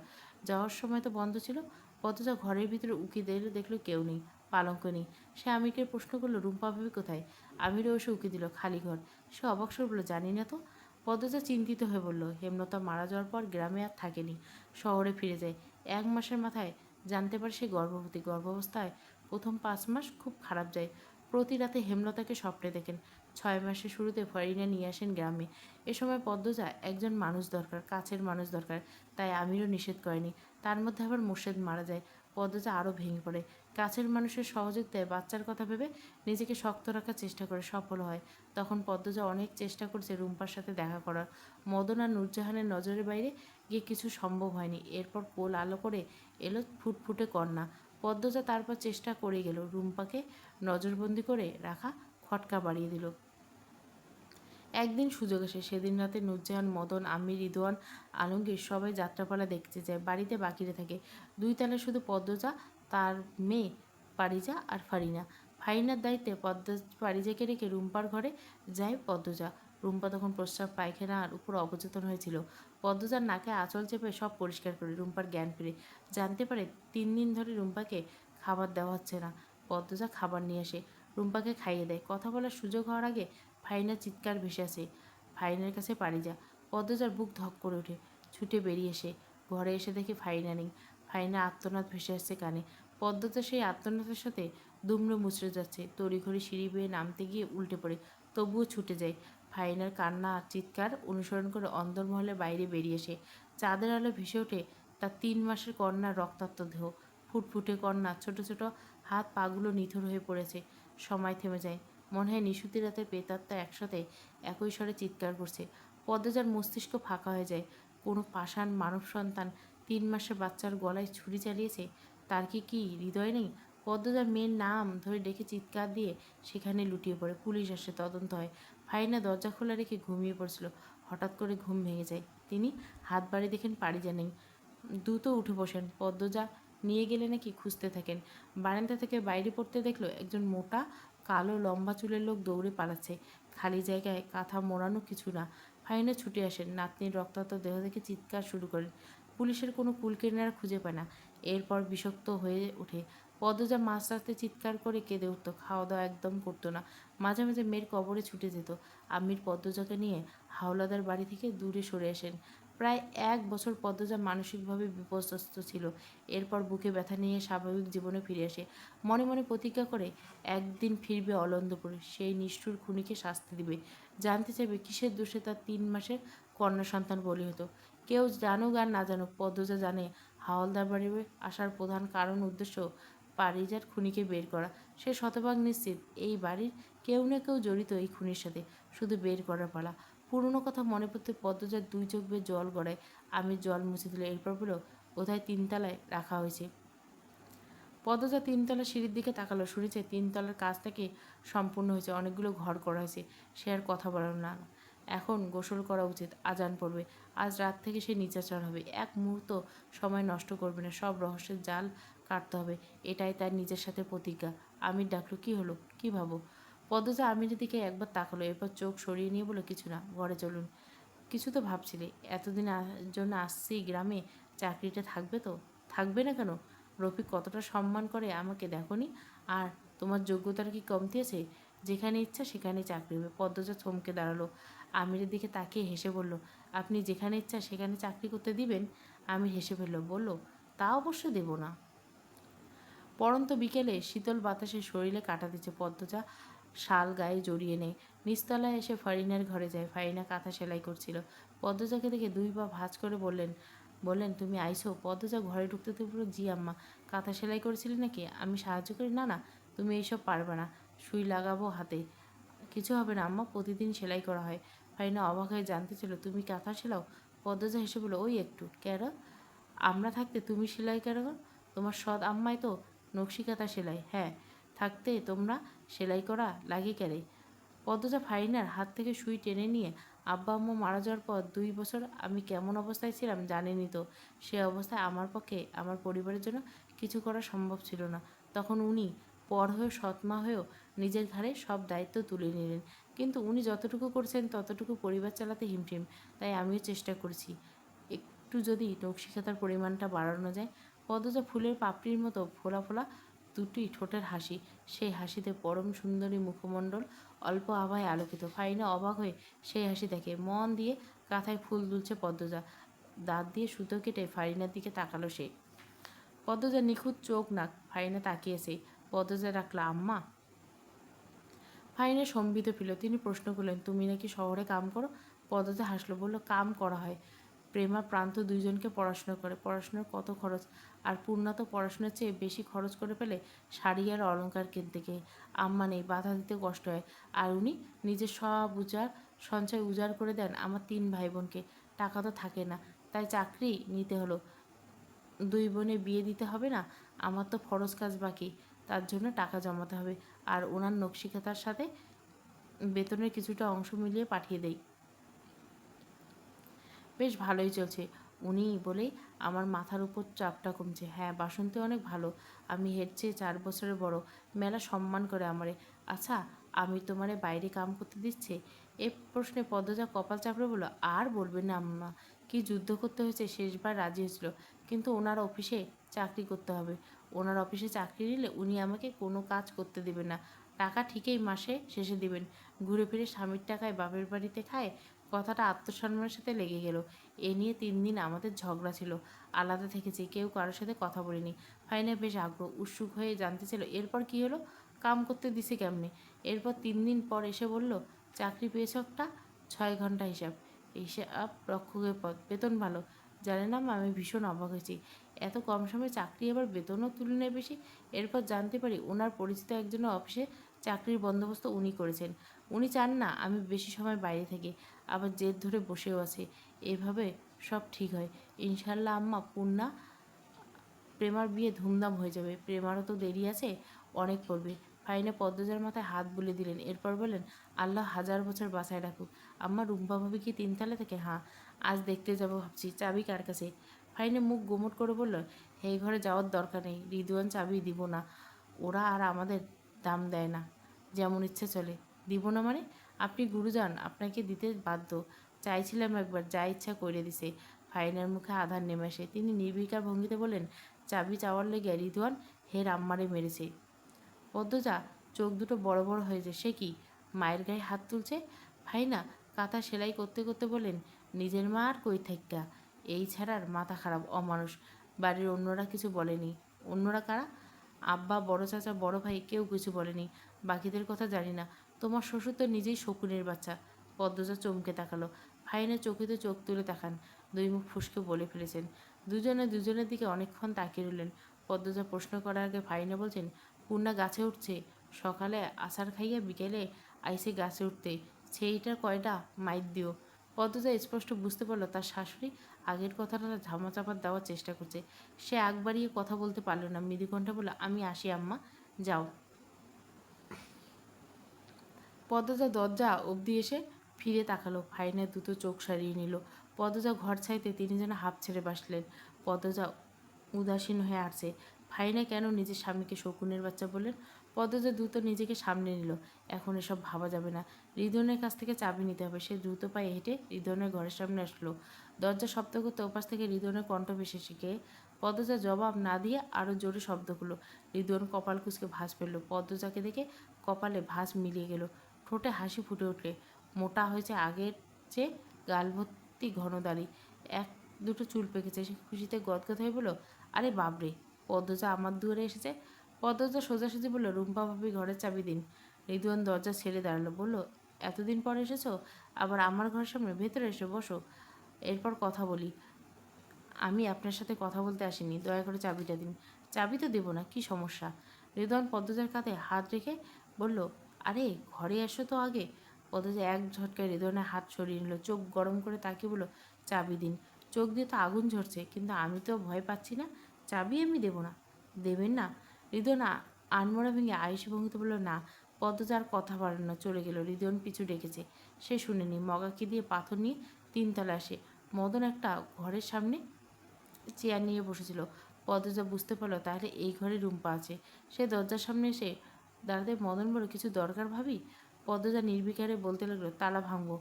যাওয়ার সময় তো বন্ধ ছিল। পদ্মজা ঘরের ভিতরে উকি দিল, দেখলো কেউ নেই, পালঙ্ক নেই। সে আমিরকে প্রশ্ন করলো, রুম্পা ভাবি কোথায়? আমিরও এসে উকি দিল, খালি ঘর। সে অবাক স্বর বলল, জানি না তো। পদ্মজা চিন্তিত হয়ে বলল, হেমলতা মারা যাওয়ার পর গ্রামে আর থাকেনি, শহরে ফিরে যায়। 1 মাসের মাথায় জানতে পারে সে গর্ভবতী। গর্ভাবস্থায় প্রথম 5 মাস খুব খারাপ যায়। প্রতি রাতে হেমলতাকে স্বপ্নে দেখেন। 6 মাসের শুরুতে ফরিনা নিয়ে আসেন গ্রামে। এ সময় পদ্মজা একজন মানুষ দরকার, কাছের মানুষ দরকার, তাই আমিরও নিষেধ করেনি। তার মধ্যে আবার মোর্শেদ মারা যায়। পদ্মজা আরও ভেঙে পড়ে। কাছের মানুষের সহযোগিতায় বাচ্চার কথা ভেবে নিজেকে শক্ত রাখার চেষ্টা করে, সফল হয়। তখন পদ্মজা অনেক চেষ্টা করছে রুম্পার সাথে দেখা করার। মদন আর নূরজাহানের নজরের বাইরে গিয়ে কিছু সম্ভব হয়নি। এরপর কোল আলো করে এলো ফুটফুটে কন্যা। পদ্মজা তারপর চেষ্টা করে গেল রুম্পাকে নজরবন্দি করে রাখা, খটকা বাড়িয়ে দিল। একদিন সুযোগ আসে। সেদিন রাতে নূরজাহান, মদন, আমির, রিদওয়ান, আলমগীর সবাই যাত্রাপালা দেখতে যায়। বাড়িতে বাকিরা থাকে। 2 তলায় শুধু পদ্মজা, তার মেয়ে পারিজা আর ফারিনা। ফারিনার দায়িত্বে পারিজাকে রেখে রুম্পার ঘরে যায় পদ্মজা। রুম্পা তখন প্রস্রাব পায়খানার উপর অবচেতন হয়েছিল। পদ্মজার নাকে আঁচল চেপে সব পরিষ্কার করে রুম্পার জ্ঞান ফিরে। জানতে পারে 3 দিন ধরে রুম্পাকে খাবার দেওয়া হচ্ছে না। পদ্মজা খাবার নিয়ে আসে, রুম্পাকে খাইয়ে দেয়। কথা বলার সুযোগ হওয়ার আগে ফাইনার চিৎকার ভেসে আসে। ফাইনের কাছে পারিজা। পদ্মজার বুক ধক করে ওঠে। ছুটে বেরিয়ে এসে ঘরে এসে দেখে ফাইনা নেই। ফাইনা আর্তনাদ ভেসে আসছে কানে। পদ্মজা সেই আর্তনাদের সাথে দুমড়ে মুচড়ে যাচ্ছে। তড়িঘড়ি সিঁড়ি বেয়ে নামতে গিয়ে উল্টে পড়ে, তবুও ছুটে যায়। ফাইনার কান্না আর চিৎকার অনুসরণ করে অন্দরমহলে বাইরে বেরিয়ে এসে চাঁদের আলো ভেসে ওঠে তার 3 মাসের কন্যার রক্তাক্ত দেহ। ফুটফুটে কন্যা, ছোট ছোট হাত পাগুলো নিথর হয়ে পড়েছে। সময় থেমে যায়। মনে হয় নিশুতি রাতের প্রেতাত্মা একসাথে একই স্বরে চিৎকার করছে। পদ্মজার মস্তিষ্ক ফাঁকা হয়ে যায়। কোনো পাষাণ মানব সন্তান 3 মাসের বাচ্চার গলায় ছুরি চালিয়েছে। তার কি হৃদয় নেই? পদ্মজার মেয়ের নাম ধরে ডেকে চিৎকার দিয়ে সেখানে লুটিয়ে পড়ে। পুলিশ আসে, তদন্ত হয়। ফাইনা দরজা খোলা রেখে ঘুমিয়ে পড়ছিল। হঠাৎ করে ঘুম ভেঙে যায়। তিনি হাত বাড়ি দেখেন পারিজা নেই। দ্রুত উঠে বসেন। পদ্মজা নিয়ে গেলে নাকি খুঁজতে থাকেন। বারান্দা থেকে বাইরে পড়তে দেখলো একজন মোটা কালো লম্বা চুলের লোক দৌড়ে পালাচ্ছে। খালি জায়গায় কাঁথা মোড়ানো কিছু না। ফাইনা ছুটে আসেন। নাতনির রক্তাক্ত দেহ দেখে চিৎকার শুরু করেন। পুলিশের কোনো কুলকিনারা খুঁজে পায় না। এরপর বিষাক্ত হয়ে ওঠে। পদ্মজা মাঝরাতে চিৎকার করে কেঁদে উঠত। খাওয়া দাওয়া একদম করতো না। মাঝে মাঝে মেয়ের কবরে ছুটে যেত। আমির পদ্মজাকে নিয়ে হাওলাদার বাড়ি থেকে দূরে সরে আসেন। প্রায় 1 বছর পদ্মজা মানসিকভাবে বিপর্যস্ত ছিল। এরপর বুকে ব্যথা নিয়ে স্বাভাবিক জীবনে ফিরে আসে। মনে মনে প্রতিজ্ঞা করে একদিন ফিরবে অলন্দপুরে, সেই নিষ্ঠুর খুনিকে শাস্তি দিবে। জানতে চাইবে কিসের দোষে তার 3 মাসের কন্যা সন্তান বলি হতো। কেউ জানুক আর না জানুক, পদ্মজা জানে হাওলদার বাড়ি আসার প্রধান কারণ উদ্দেশ্য পারিজাত খুনিকে বের করা। সে শতভাগ নিশ্চিত এই বাড়ির কেউ না কেউ জড়িত এই খুনির সাথে। শুধু বের করার পালা। পুরনো কথা মনে পড়তে পদ্মজার 2 চোখ বেয়ে জল গড়ায়। আমি জল মুছে দিল। এরপর বলল, বোধহয় 3 তলায় রাখা হয়েছে। পদ্মজা 3 তলা সিঁড়ির দিকে তাকালো। শুনেছে 3 তলার কাজ নাকি সম্পূর্ণ হয়েছে, অনেকগুলো ঘর করা হয়েছে। সে আর কথা বলল না। এখন গোসল করা উচিত, আজান পড়বে। আজ রাত থেকে সে নিচাচর হবে। এক মুহূর্ত সময় নষ্ট করবে না। সব রহস্যের জাল কাটতে হবে। এটাই তার নিজের সাথে প্রতিজ্ঞা। আমির ডাকলো, কি হলো, কি ভাবো? পদ্মজা আমিরের দিকে একবার তাকালো, এরপর চোখ সরিয়ে নিয়ে বলল, কিছু না, ঘরে চলুন। কিছু তো ভাবছিলে, এতদিন জন্য আসছি গ্রামে, চাকরিটা থাকবে তো? থাকবে না কেন? রফিক কতটা সম্মান করে আমাকে দেখোনি? আর তোমার যোগ্যতার কি কমতি আছে? যেখানে ইচ্ছা সেখানেই চাকরি হবে। পদ্মজা থমকে দাঁড়ালো। আমিরের দিকে তাকিয়ে হেসে বলল, আপনি যেখানে ইচ্ছা সেখানে চাকরি করতে দিবেন? আমির হেসে ফেলল, বলল, তা অবশ্য দেব না। পড়ন্ত বিকেলে শীতল বাতাসে শরীরে কাটা দিচ্ছে। পদ্মজা শাল গায়ে জড়িয়ে নেয়। নিচতলায় এসে ফারিনার ঘরে যায়। ফারিনা কাঁথা সেলাই করছিল। পদ্মজাকে দেখে 2 পা ভাঁজ করে বললেন তুমি আইছো? পদ্মজা ঘরে ঢুকতে বলল, জি আম্মা। কাঁথা সেলাই করেছিলি নাকি? আমি সাহায্য করি? না না, তুমি এইসব পারবে না। সুই লাগাবো হাতে। কিছু হবে না আম্মা, প্রতিদিন সেলাই করা হয়। ফারিনা অবাক হয়ে জানতে ছিল, তুমি কাঁথা সেলাও? পদ্মজা হেসে বলল, ওই একটু। কেন? আমরা থাকতে তুমি সেলাই কেন? তোমার সৎ আম্মাই তো নকশি কাঁথা সেলাই। হ্যাঁ, থাকতে তোমরা সেলাই করা লাগে কেন? পদ্মজা ফারিনার হাত থেকে সুই টেনে নিয়ে, আব্বা আম্মু মারা যাওয়ার পর 2 বছর আমি কেমন অবস্থায় ছিলাম জানেনই তো। সে অবস্থায় আমার পক্ষে আমার পরিবারের জন্য কিছু করা সম্ভব ছিল না। তখন উনি পর হয়েও সৎমা হয়েও নিজের ঘাড়ে সব দায়িত্ব তুলে নিলেন। কিন্তু উনি যতটুকু করছেন ততটুকু পরিবার চালাতে হিমশিম। তাই আমিও চেষ্টা করছি একটু যদি নকশিকাতার পরিমাণটা বাড়ানো যায়। পদ্মজা ফুলের পাপড়ির মতো ফোলা ফোলা দুটি ঠোঁটের হাসি, সেই হাসিতে পরম সুন্দরী মুখমণ্ডল অল্প আভায় আলোকিত। ফারিনা অবাক হয়ে সেই হাসি দেখে। মন দিয়ে কাঁথায় ফুল দুলছে পদ্মজা। দাঁত দিয়ে সুতো কেটে ফারিনার দিকে তাকালো সে। পদ্মজা নিখুঁত চোখ নাক। ফারিনা তাকিয়েছে। পদ্মজা ডাকল, আম্মা। ফারিনা সম্বিত ফেল। তিনি প্রশ্ন করলেন, তুমি নাকি শহরে কাম করো? পদ্মজা হাসলো, বলল, কাম করা হয়। প্রেমা প্রান্ত দুইজনকে পড়াশোনা করে। পড়াশোনার কত খরচ! আর পূর্ণা তো পড়াশোনার চেয়ে বেশি খরচ করে ফেলে শাড়ি আর অলংকার কিনতে গিয়ে। আম্মা নেই, বাধা দিতে কষ্ট হয়। আর উনি নিজের সব সঞ্চয় উজাড় করে দেন আমার 3 ভাই বোনকে। টাকা তো থাকে না, তাই চাকরি নিতে হলো। 2 বোনে বিয়ে দিতে হবে না? আমার তো ফরজ কাজ বাকি, তার জন্য টাকা জমাতে হবে। আর ওনার নকশিকাতার সাথে বেতনের কিছুটা অংশ মিলিয়ে পাঠিয়ে দেই। বেশ ভালোই চলছে। উনি বলেই আমার মাথার উপর চাপটা কমছে। হ্যাঁ, বাসন্তী অনেক ভালো। আমি হের চেয়ে 4 বছরের বড়। মেলা সম্মান করে আমারে। আচ্ছা, আমি তোমারে বাইরে কাম করতে দিচ্ছে? এ প্রশ্নে পদ্মজা কপাল চাপড়ে বলল, আর বলবেন না আম্মা, কি যুদ্ধ করতে হয়েছে। শেষবার রাজি হয়েছিল, কিন্তু ওনার অফিসে চাকরি করতে হবে। ওনার অফিসে চাকরি নিলে উনি আমাকে কোনো কাজ করতে দেবেন না। টাকা ঠিকই মাসে শেষে দিবেন। ঘুরে ফিরে স্বামীর টাকায় বাপের বাড়িতে খায়। কথাটা আত্মসম্মানের সাথে লেগে গেল। এ নিয়ে 3 দিন আমাদের ঝগড়া ছিল। আলাদা থেকেছি, কেউ কারোর সাথে কথা বলিনি। ফাইনা বেশ আগ্রহ উৎসুক হয়ে জানতে ছিল, এরপর কি হলো? কাম করতে দিছে কেমনে? এরপর 3 দিন পর এসে বলল, চাকরি পেয়েছ একটা, 6 ঘন্টা হিসাব। হিসাব রক্ষকের পদ, বেতন ভালো। জানেন না, আমি ভীষণ অবাক হয়েছি। এত কম সময়ে চাকরি, আবার বেতনও তুলনায় বেশি। এরপর জানতে পারি ওনার পরিচিত একজনের অফিসে চাকরির বন্দোবস্ত উনি করেছেন। উনি চান না আমি বেশি সময় বাইরে থাকি, আবার জেদ ধরে বসেও আছে। এভাবে সব ঠিক হয় ইনশাল্লাহ আম্মা। পূর্ণা প্রেমার বিয়ে ধুমধাম হয়ে যাবে। প্রেমারও তো দেরি আছে, অনেক পড়বে। ফাইনা পদ্মজার মাথায় হাত বুলিয়ে দিলেন। এরপর বললেন, আল্লাহ 1000 বছর বাঁচায় রাখুক। আম্মা, রুম্পা ভাবি কি 3 তলা থেকে? হ্যাঁ, আজ দেখতে যাবো ভাবছি। চাবি কার কাছে? ফাইনে মুখ গোমট করে বলল, এই ঘরে যাওয়ার দরকার নেই। রিদওয়ান চাবি দিব না। ওরা আর আমাদের দাম দেয় না, যেমন ইচ্ছে চলে। দিব না মানে? আপনি গুরুজন, আপনাকে দিতে বাধ্য। চাইছিলাম একবার, যা ইচ্ছা করে দিছে। ফাইনার মুখে আধার নেমে আসে। তিনি নির্বিকার ভঙ্গিতে বললেন, চাবি চাওয়ার লেগে রিদওয়ান হের আম্মারে মেরেছে। পদ্মজা চোখ দুটো বড় বড় হয়ে যায়। সে কি, মায়ের গায়ে হাত তুলছে? ফাইনা কাঁথা সেলাই করতে করতে বললেন, নিজের মা আর কই থাইক্কা। এই ছাড়ার মাথা খারাপ অমানুষ। বাড়ির অন্যরা কিছু বলেনি? অন্যরা কারা? আব্বা, বড় চাচা, বড় ভাই, কেউ কিছু বলেনি। বাকিদের কথা জানি না। তোমার শ্বশুর তো নিজেই শকুনের বাচ্চা। পদ্মজা চমকে তাকালো। ফাইনের চোখেতে চোখ তুলে তাকান। 2 মুখ ফুসকে বলে ফেলেছেন। দুজনে দুজনের দিকে অনেকক্ষণ তাকিয়ে রইলেন। পদ্মজা প্রশ্ন করার আগে ফাইনা বলছেন, পূর্ণা গাছে উঠছে। সকালে আছাড় খাইয়া বিকেলে আইসে গাছে উঠতে। সেইটার কয়টা মাইর দিও। পদ্মজা স্পষ্ট বুঝতে পারল তার শাশুড়ি আগের কথাটা ধামাচাপা দেওয়ার চেষ্টা করছে। সে আগ বাড়িয়ে কথা বলতে পারল না। মৃদুকণ্ঠে বলল, আমি আসি আম্মা, যাও। পদ্মজা দরজা অবধি এসে ফিরে তাকালো। ফাইনের দ্রুত চোখ সারিয়ে নিল। পদ্মজা ঘর ছাইতে তিনি যেন হাঁপ ছেড়ে বাসলেন। পদ্মজা উদাসীন হয়ে আসছে। ফাইনা কেন নিজের স্বামীকে শকুনের বাচ্চা বললেন? পদ্মজা দ্রুত নিজেকে সামনে নিল। এখন এসব ভাবা যাবে না। রিদনের কাছ থেকে চাবি নিতে হবে। সে দ্রুত পায়ে হেঁটে রিদনের ঘরের সামনে আসলো। দরজা শব্দ করতে ওপাশ থেকে রিদনের কণ্ঠ ভেসে শিখে। পদ্মজা জবাব না দিয়ে আরও জোরে শব্দ করলো। রিদন কপাল কুঁচকে ভাঁজ ফেললো। পদ্মজাকে দেখে কপালে ভাঁজ মিলিয়ে গেল। ঠোঁটে হাসি ফুটে উঠলে। মোটা হয়েছে আগের চেয়ে, গাল ভর্তি ঘন দাড়ি, এক দুটো চুল পেকেছে। সে খুশিতে গদগদ হয়ে বলল, আরে বাবরে, পদ্মজা আমার দুয়ারে এসেছে। পদ্মজা সোজাসুজি বলল, রুম্পা ভাবি ঘরের চাবি দিন। রিদওয়ান দরজা ছেড়ে দাঁড়ালো। বলল, এতদিন পর এসেছো, আবার আমার ঘরের সামনে, ভেতরে এসে বসো, এরপর কথা বলি। আমি আপনার সাথে কথা বলতে আসিনি, দয়া করে চাবিটা দিন। চাবি তো দেবো না, কি সমস্যা? রিদওয়ান পদ্মজার কাঁধে হাত রেখে বলল, আরে ঘরে এসো তো আগে। পদ্মজা এক ঝটকায় রিদওয়ানের হাত সরিয়ে নিল, চোখ গরম করে তাকিয়ে বলল, চাবি দিন। চোখ দিয়ে তো আগুন ঝরছে, কিন্তু আমি তো ভয় পাচ্ছি না। চাবি আমি দেবো না। দেবেন না? রিদওয়ান আনমরা ভেঙে আয়ুষী ভঙ্গিতে বলল, না। পদ্মজা আর কথা বাড়ল না, চলে গেল। রিদওয়ান পিছু ডেকেছে, সে শুনেনি। মগাকে দিয়ে পাথর নিয়ে তিনতলা আসে। মদন একটা ঘরের সামনে চেয়ার নিয়ে বসেছিল। পদ্মজা বুঝতে পারলো তাহলে এই ঘরে রুম্পা আছে। সে দরজার সামনে এসে দাঁড়াতে মদন বলল, কিছু দরকার ভাবি? পদ্মজা নির্বিকারে বলতে লাগলো, তালা ভাঙবো।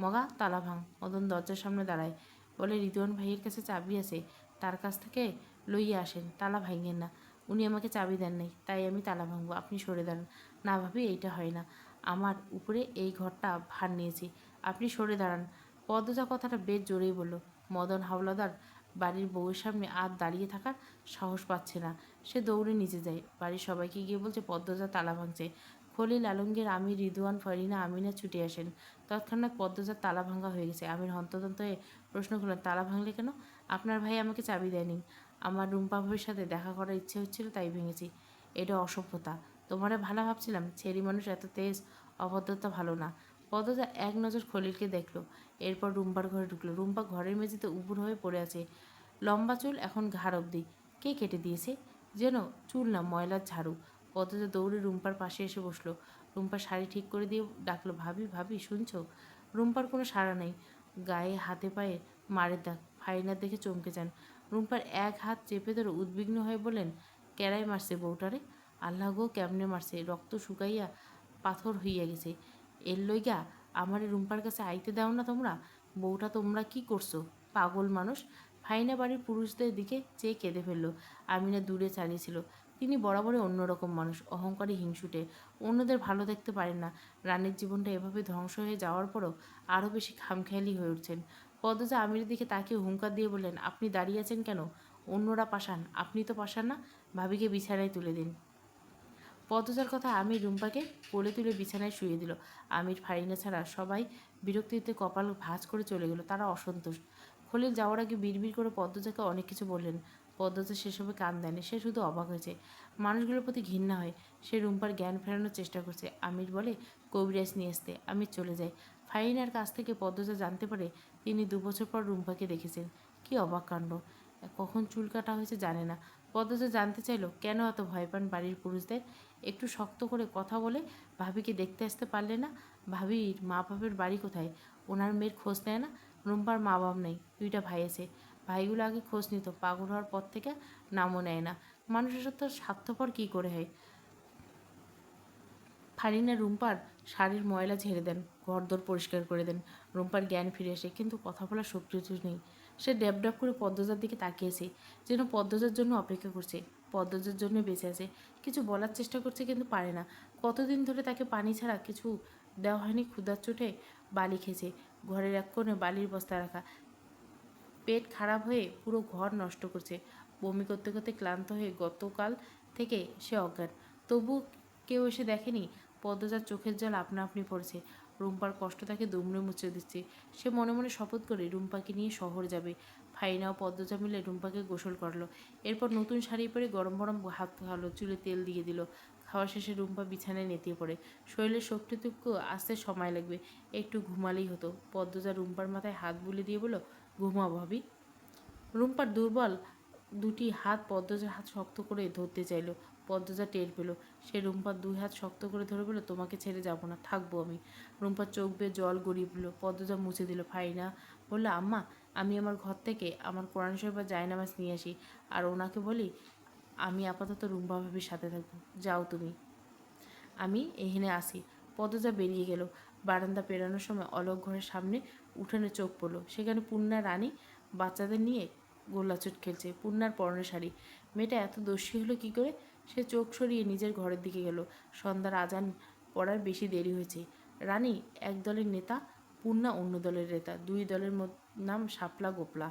মগা, তালা ভাঙ। মদন দরজার সামনে দাঁড়ায়, বলে, রিদওয়ান ভাইয়ের কাছে চাবি আছে, তার কাছ থেকে লইয়া আসেন, তালা ভাঙেন না। উনি আমাকে চাবি দেন নাই, তাই আমি তালা ভাঙবো। আপনি সরে দাঁড়ান। না ভাবি, এইটা হয় না। আমার উপরে এই ঘরটা ভার নিয়েছি, আপনি সরে দাঁড়ান। পদ্মজা কথাটা বেশ জোরেই বলল। মদন হাওলাদার বাড়ির বউয়ের সামনে আর দাঁড়িয়ে থাকার সাহস পাচ্ছে না। সে দৌড়ে নিচে যায়, বাড়ির সবাইকে গিয়ে বলছে পদ্মজা তালা ভাঙছে। খলিল, আলমগীর, আমির, রিদওয়ান, ফরিনা, আমিনা ছুটে আসেন। তৎক্ষণাৎ পদ্মজার তালা ভাঙা হয়ে গেছে। আমির হন্তদন্ত হয়ে প্রশ্ন করলেন, তালা ভাঙলে কেন? আপনার ভাই আমাকে চাবি দেয়নি। আমার রুম্পা ভাবির সাথে দেখা করার ইচ্ছে হচ্ছিল, তাই ভেঙেছি। এটা অসভ্যতা। তোমারে ভালো ভাবছিলাম, ছেড়ি মানুষ এত তেজ, অভদ্রতা ভালো না। পদ্মজা এক নজর খলিলকে দেখলো, এরপর রুম্পার ঘরে ঢুকলো। রুম্পা ঘরের মেঝেতে উপুর হয়ে পড়ে আছে, লম্বা চুল এখন ঘাড় অবধি। কে কেটে দিয়েছে? যেন চুল না, ময়লার ঝাড়ু। পদ্মজা দৌড়ে রুম্পার পাশে এসে বসলো। রুম্পার শাড়ি ঠিক করে দিয়ে ডাকলো, ভাবি, ভাবি শুনছো? রুম্পার কোনো সাড়া নেই। গায়ে হাতে পায়ে মারের দাগ। ফাইনার দেখে চমকে যান। রুম্পার এক হাত চেপে ধরে উদ্বিগ্ন হয়ে বললেন, কেড়াই মারছে বউটারে? আল্লাহ গো, কেমনে মারছে? রক্ত শুকাইয়া পাথর হইয়া গেছে। এর লইগা আমারে রুম্পার কাছে আইতে দাও না তোমরা? বউটা তোমরা কি করছো? পাগল মানুষ। ফাইনা বাড়ির পুরুষদের দিকে চেয়ে কেঁদে ফেলল। আমিনা দূরে চালিয়েছিল। তিনি বরাবরই অন্যরকম মানুষ, অহংকারী, হিংসুটে, অন্যদের ভালো দেখতে পারেন না। রানীর জীবনটা এভাবে ধ্বংস হয়ে যাওয়ার পরও আরও বেশি খামখেয়ালি হয়ে উঠছেন। পদ্মজা আমিরের দিকে তাকিয়ে হুঙ্কার দিয়ে বললেন, আপনি দাঁড়িয়ে আছেন কেন? অন্যরা পাশান, আপনি তো পাশান না। ভাবিকে বিছানায় তুলে দিন। পদ্মজার কথা আমির রুম্পাকে কোলে তুলে বিছানায় শুয়ে দিল। আমির, ফারিনা ছাড়া সবাই বিরক্তিতে কপাল ভাঁজ করে চলে গেল। তারা অসন্তোষ। খলিল যাওয়ার আগে বিড়বিড় করে পদ্মজাকে অনেক কিছু বললেন। পদ্মজা সেসবে কান দেয়নি, সে শুধু অবাক হয়েছে। মানুষগুলোর প্রতি ঘৃণা হয়। সে রুম্পার জ্ঞান ফেরানোর চেষ্টা করছে। আমির বলে, কবিরাজ নিয়ে আসতে। আমির চলে যায়। ফারিনার কাছ থেকে পদ্মজা জানতে পারে তিনি 2 বছর পর রুম্পাকে দেখেছেন। কি অবাক কাণ্ড! কখন চুল কাটা হয়েছে জানে না। পদ্মজা জানতে চাইল, কেন এত ভয় পান বাড়ির পুরুষদের? একটু শক্ত করে কথা বলে ভাবিকে দেখতে আসতে পারলে না? ভাবির মা বাপের বাড়ি কোথায়? ওনার মেয়ের খোঁজ নেয় না? রুম্পার মা বাপ নেই, 2টা ভাই আছে। ভাইগুলো আগে খোঁজ নিত, পাগল হওয়ার পর থেকে নামও নেয় না। মানুষের সাথে স্বার্থপর কী করে হয়? ফারিনা রুম্পার শাড়ির ময়লা ঝেড়ে দেন, ঘরদোর পরিষ্কার করে দেন। রুম্পার জ্ঞান ফিরে আসে, কিন্তু কথা বলার শক্তি নেই। সে ড্যাব করে পদ্মজার দিকে তাকিয়েছে, যেন পদ্মজার জন্য অপেক্ষা করছে, পদ্মজার জন্য বেঁচে আছে। কিছু বলার চেষ্টা করছে, কিন্তু পারে না। কতদিন ধরে তাকে পানি ছাড়া কিছু দেওয়া হয়নি। ক্ষুধার চোটে বালি খেয়েছে, ঘরের এক কোণে বালির বস্তা রাখা। পেট খারাপ হয়ে পুরো ঘর নষ্ট করছে। বমি করতে করতে ক্লান্ত হয়ে গতকাল থেকে সে অজ্ঞান। তবু কেউ এসে দেখেনি। পদ্মজার চোখের জল আপনা আপনি পড়ছে। রুম্পার কষ্ট তাকে দুমড়ে মুচড়ে দিচ্ছে। সে মনে মনে শপথ করে রুম্পাকে নিয়ে শহর যাবে। ফাইনা ও পদ্মজা মিলে রুম্পাকে গোসল করলো। এরপর নতুন শাড়ি পরে গরম গরম ভাত খাওয়ালো, চুলে তেল দিয়ে দিল। খাওয়া শেষে রুম্পা বিছানায় নেতিয়ে পড়ে। শরীরের শক্তিটুকু আসতে সময় লাগবে, একটু ঘুমালেই হতো। পদ্মজা রুম্পার মাথায় হাত বুলিয়ে দিয়ে বলল, ঘুমাও ভাবি। রুম্পার দুর্বল দুটি হাত পদ্মজার হাত শক্ত করে ধরতে চাইল। পদ্মজা টের পেল। সে রুম্পার 2 হাত শক্ত করে ধরে বলল, তোমাকে ছেড়ে যাব না, থাকবো আমি। রুম্পার চোখ বেয়ে জল গড়িয়ে পড়ল। পদ্মজা মুছে দিল। ফাইনা বলল, আম্মা, আমি আমার ঘর থেকে আমার কোরআন শরীফ আর জায়নামাজ নিয়ে আসি, আর ওনাকে বলি আমি আপাতত রুম্পা ভাবির সাথে থাকবো। যাও তুমি, আমি এখানে আসি। পদ্মজা বেরিয়ে গেল। বারান্দা পেরানোর সময় অলোক ঘরের সামনে উঠানে চোখ পড়ল। সেখানে পূর্ণা রানী বাচ্চাদের নিয়ে গোল্লাছুট খেলছে। পূর্ণার পরনে শাড়ি। মেয়েটা এত দস্যি হলো কী করে? সে চোখ সরিয়ে নিজের ঘরের দিকে গেল। সন্ধ্যার আজান পড়ার বেশি দেরি হয়েছে। রানী এক দলের নেতা, পূর্ণা অন্য দলের নেতা। 2 দলের নাম শাপলা গোপলা।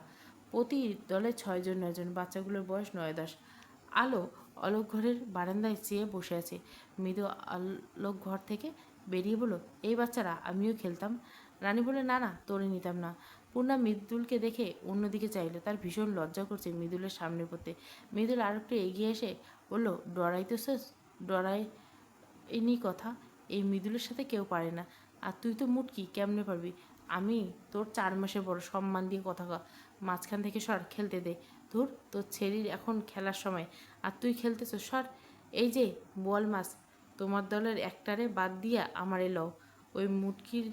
প্রতি দলে 6 জন 9 জন। বাচ্চাগুলোর বয়স 9-10। আলো অলোক ঘরের বারান্দায় চেয়ে বসে আছে। মৃদু আলোক ঘর থেকে বেরিয়ে বলল, এই বাচ্চারা আমিও খেলতাম। রানী বলল, না না, তোরে নিতাম না। পূর্ণা মৃদুলকে দেখে অন্যদিকে চাইল। তার ভীষণ লজ্জা করছে মৃদুলের সামনে পড়তে। মৃদুল আর একটু এগিয়ে এসে বলল, ডরাইতেছস? ডরাই এনি কথা, এই মৃদুলের সাথে কেউ পারে না। আর তুই তো মুটকি, কেমনে পারবি? আমি তোর 4 মাসে বড়, সম্মান দিয়ে কথা কয়। মাঝখান থেকে সর, খেলতে দে। ধুর, তোর ছেলের এখন খেলার সময়, আর তুই খেলতেছ? সর। এই যে বোয়াল মাছ, তোমার দলের একটারে বাদ দিয়া আমারে লও। ওই মুটকির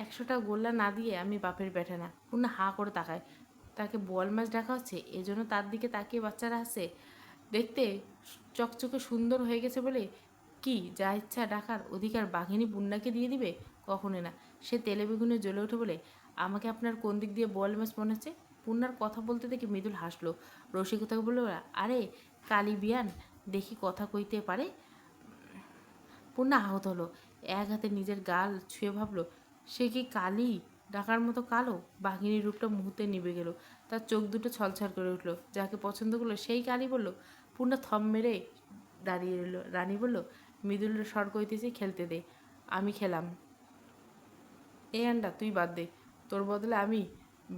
100টা গোল্লা না দিয়ে আমি বাপের বেটা না। পূর্ণা হাঁ করে তাকায়। তাকে বোয়াল মাছ ডাকা হচ্ছে, এজন্য তার দিকে তাকিয়ে বাচ্চারা হাসে। দেখতে চকচকে সুন্দর হয়ে গেছে বলে কি যা ইচ্ছা ডাকার অধিকার বাঘিনী পূর্ণাকে দিয়ে দিবে? কখনো না। সে তেলে বেগুনে জ্বলে ওঠে বলে, আমাকে আপনার কোন দিক দিয়ে বোয়াল মাছ মনে হচ্ছে? পূর্ণার কথা বলতে দেখে মৃদুল হাসলো। রসিকতাকে বলল, আরে কালি বিয়ান, দেখি কথা কইতে পারে। পূর্ণা আহত হলো। এক হাতে নিজের গাল ছুঁয়ে ভাবলো, সে কি কালি ডাকার মতো কালো? বাঘিনীর রূপটা মুহূর্তে নিভে গেল। তার চোখ দুটো ছলছল করে উঠল। যাকে পছন্দ করলো সেই কালি বলল। পূর্ণা থম মেরে দাঁড়িয়ে রইল। রানী বলল, মৃদুলের স্বর কইতেছি, খেলতে দে। আমি খেলাম। এই আন্ডা তুই বাদ দে, তোর বদলে আমি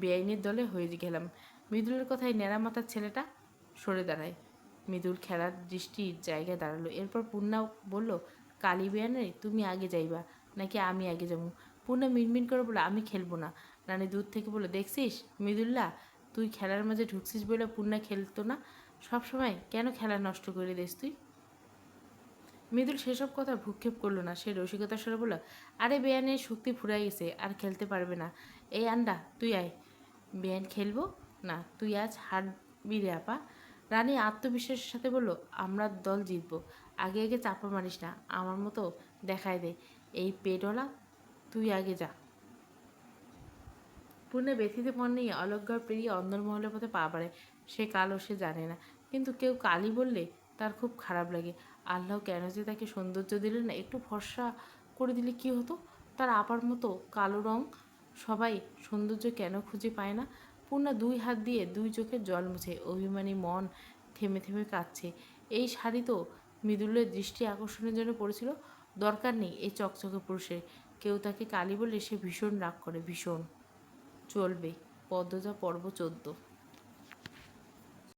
বেআইনের দলে হয়ে গেলাম। মৃদুলের কথায় নেড়া মাথার ছেলেটা সরে দাঁড়ায়। মৃদুল খেলার দৃষ্টির জায়গায় দাঁড়ালো। এরপর পূর্ণা বলল, কালী বেয়ানে তুমি আগে যাইবা নাকি আমি আগে যাবো? পূর্ণা মিনমিন করে বলল, আমি খেলবো না। রানী দূর থেকে বলল, দেখছিস মৃদুল্লাহ, তুই খেলার মাঝে ঢুকছিস বলে পূর্ণা খেলতো না। সবসময় কেন খেলা নষ্ট করে দিস তুই? মৃদুল সেসব কথা ভ্রুক্ষেপ করলো না। সে রসিকতার স্বরে বলল, আরে বেয়ানের শক্তি ফুরাই গেছে, আর খেলতে পারবে না। এই আন্ডা তুই আয়। বেয়ান খেলবো না, তুই আজ হারবি রে আপা। রানী আত্মবিশ্বাসের সাথে বলল, আমরা দল জিতবো। আগে আগে চাপা মারিস না, আমার মতো দেখায় দে। এই পেটওয়ালা, তুই আগে যা। পূর্ণে ব্যথিত মন নিয়ে অলকঘর পেরিয়ে অন্দরমহলের পথে পা বাড়ায়। সে কালো, সে জানে না, কিন্তু কেউ কালি বললে তার খুব খারাপ লাগে। আল্লাহ কেন যে তাকে সৌন্দর্য দিলেন না? একটু ফর্সা করে দিলে কি হতো? তার আপার মতো কালো রং। সবাই সৌন্দর্য কেন খুঁজে পায় না? পূর্ণা 2 হাত দিয়ে 2 চোখের জল মুছে। অভিমানী মন থেমে থেমে কাঁদছে। এই শাড়ি তো মৃদুলের দৃষ্টি আকর্ষণের জন্য পড়েছিল। দরকার নেই এই চকচকে পুরুষের। কেউ তাকে কালি বললে সে ভীষণ রাগ করে, ভীষণ। চলবে। পদ্মজা পর্ব 14।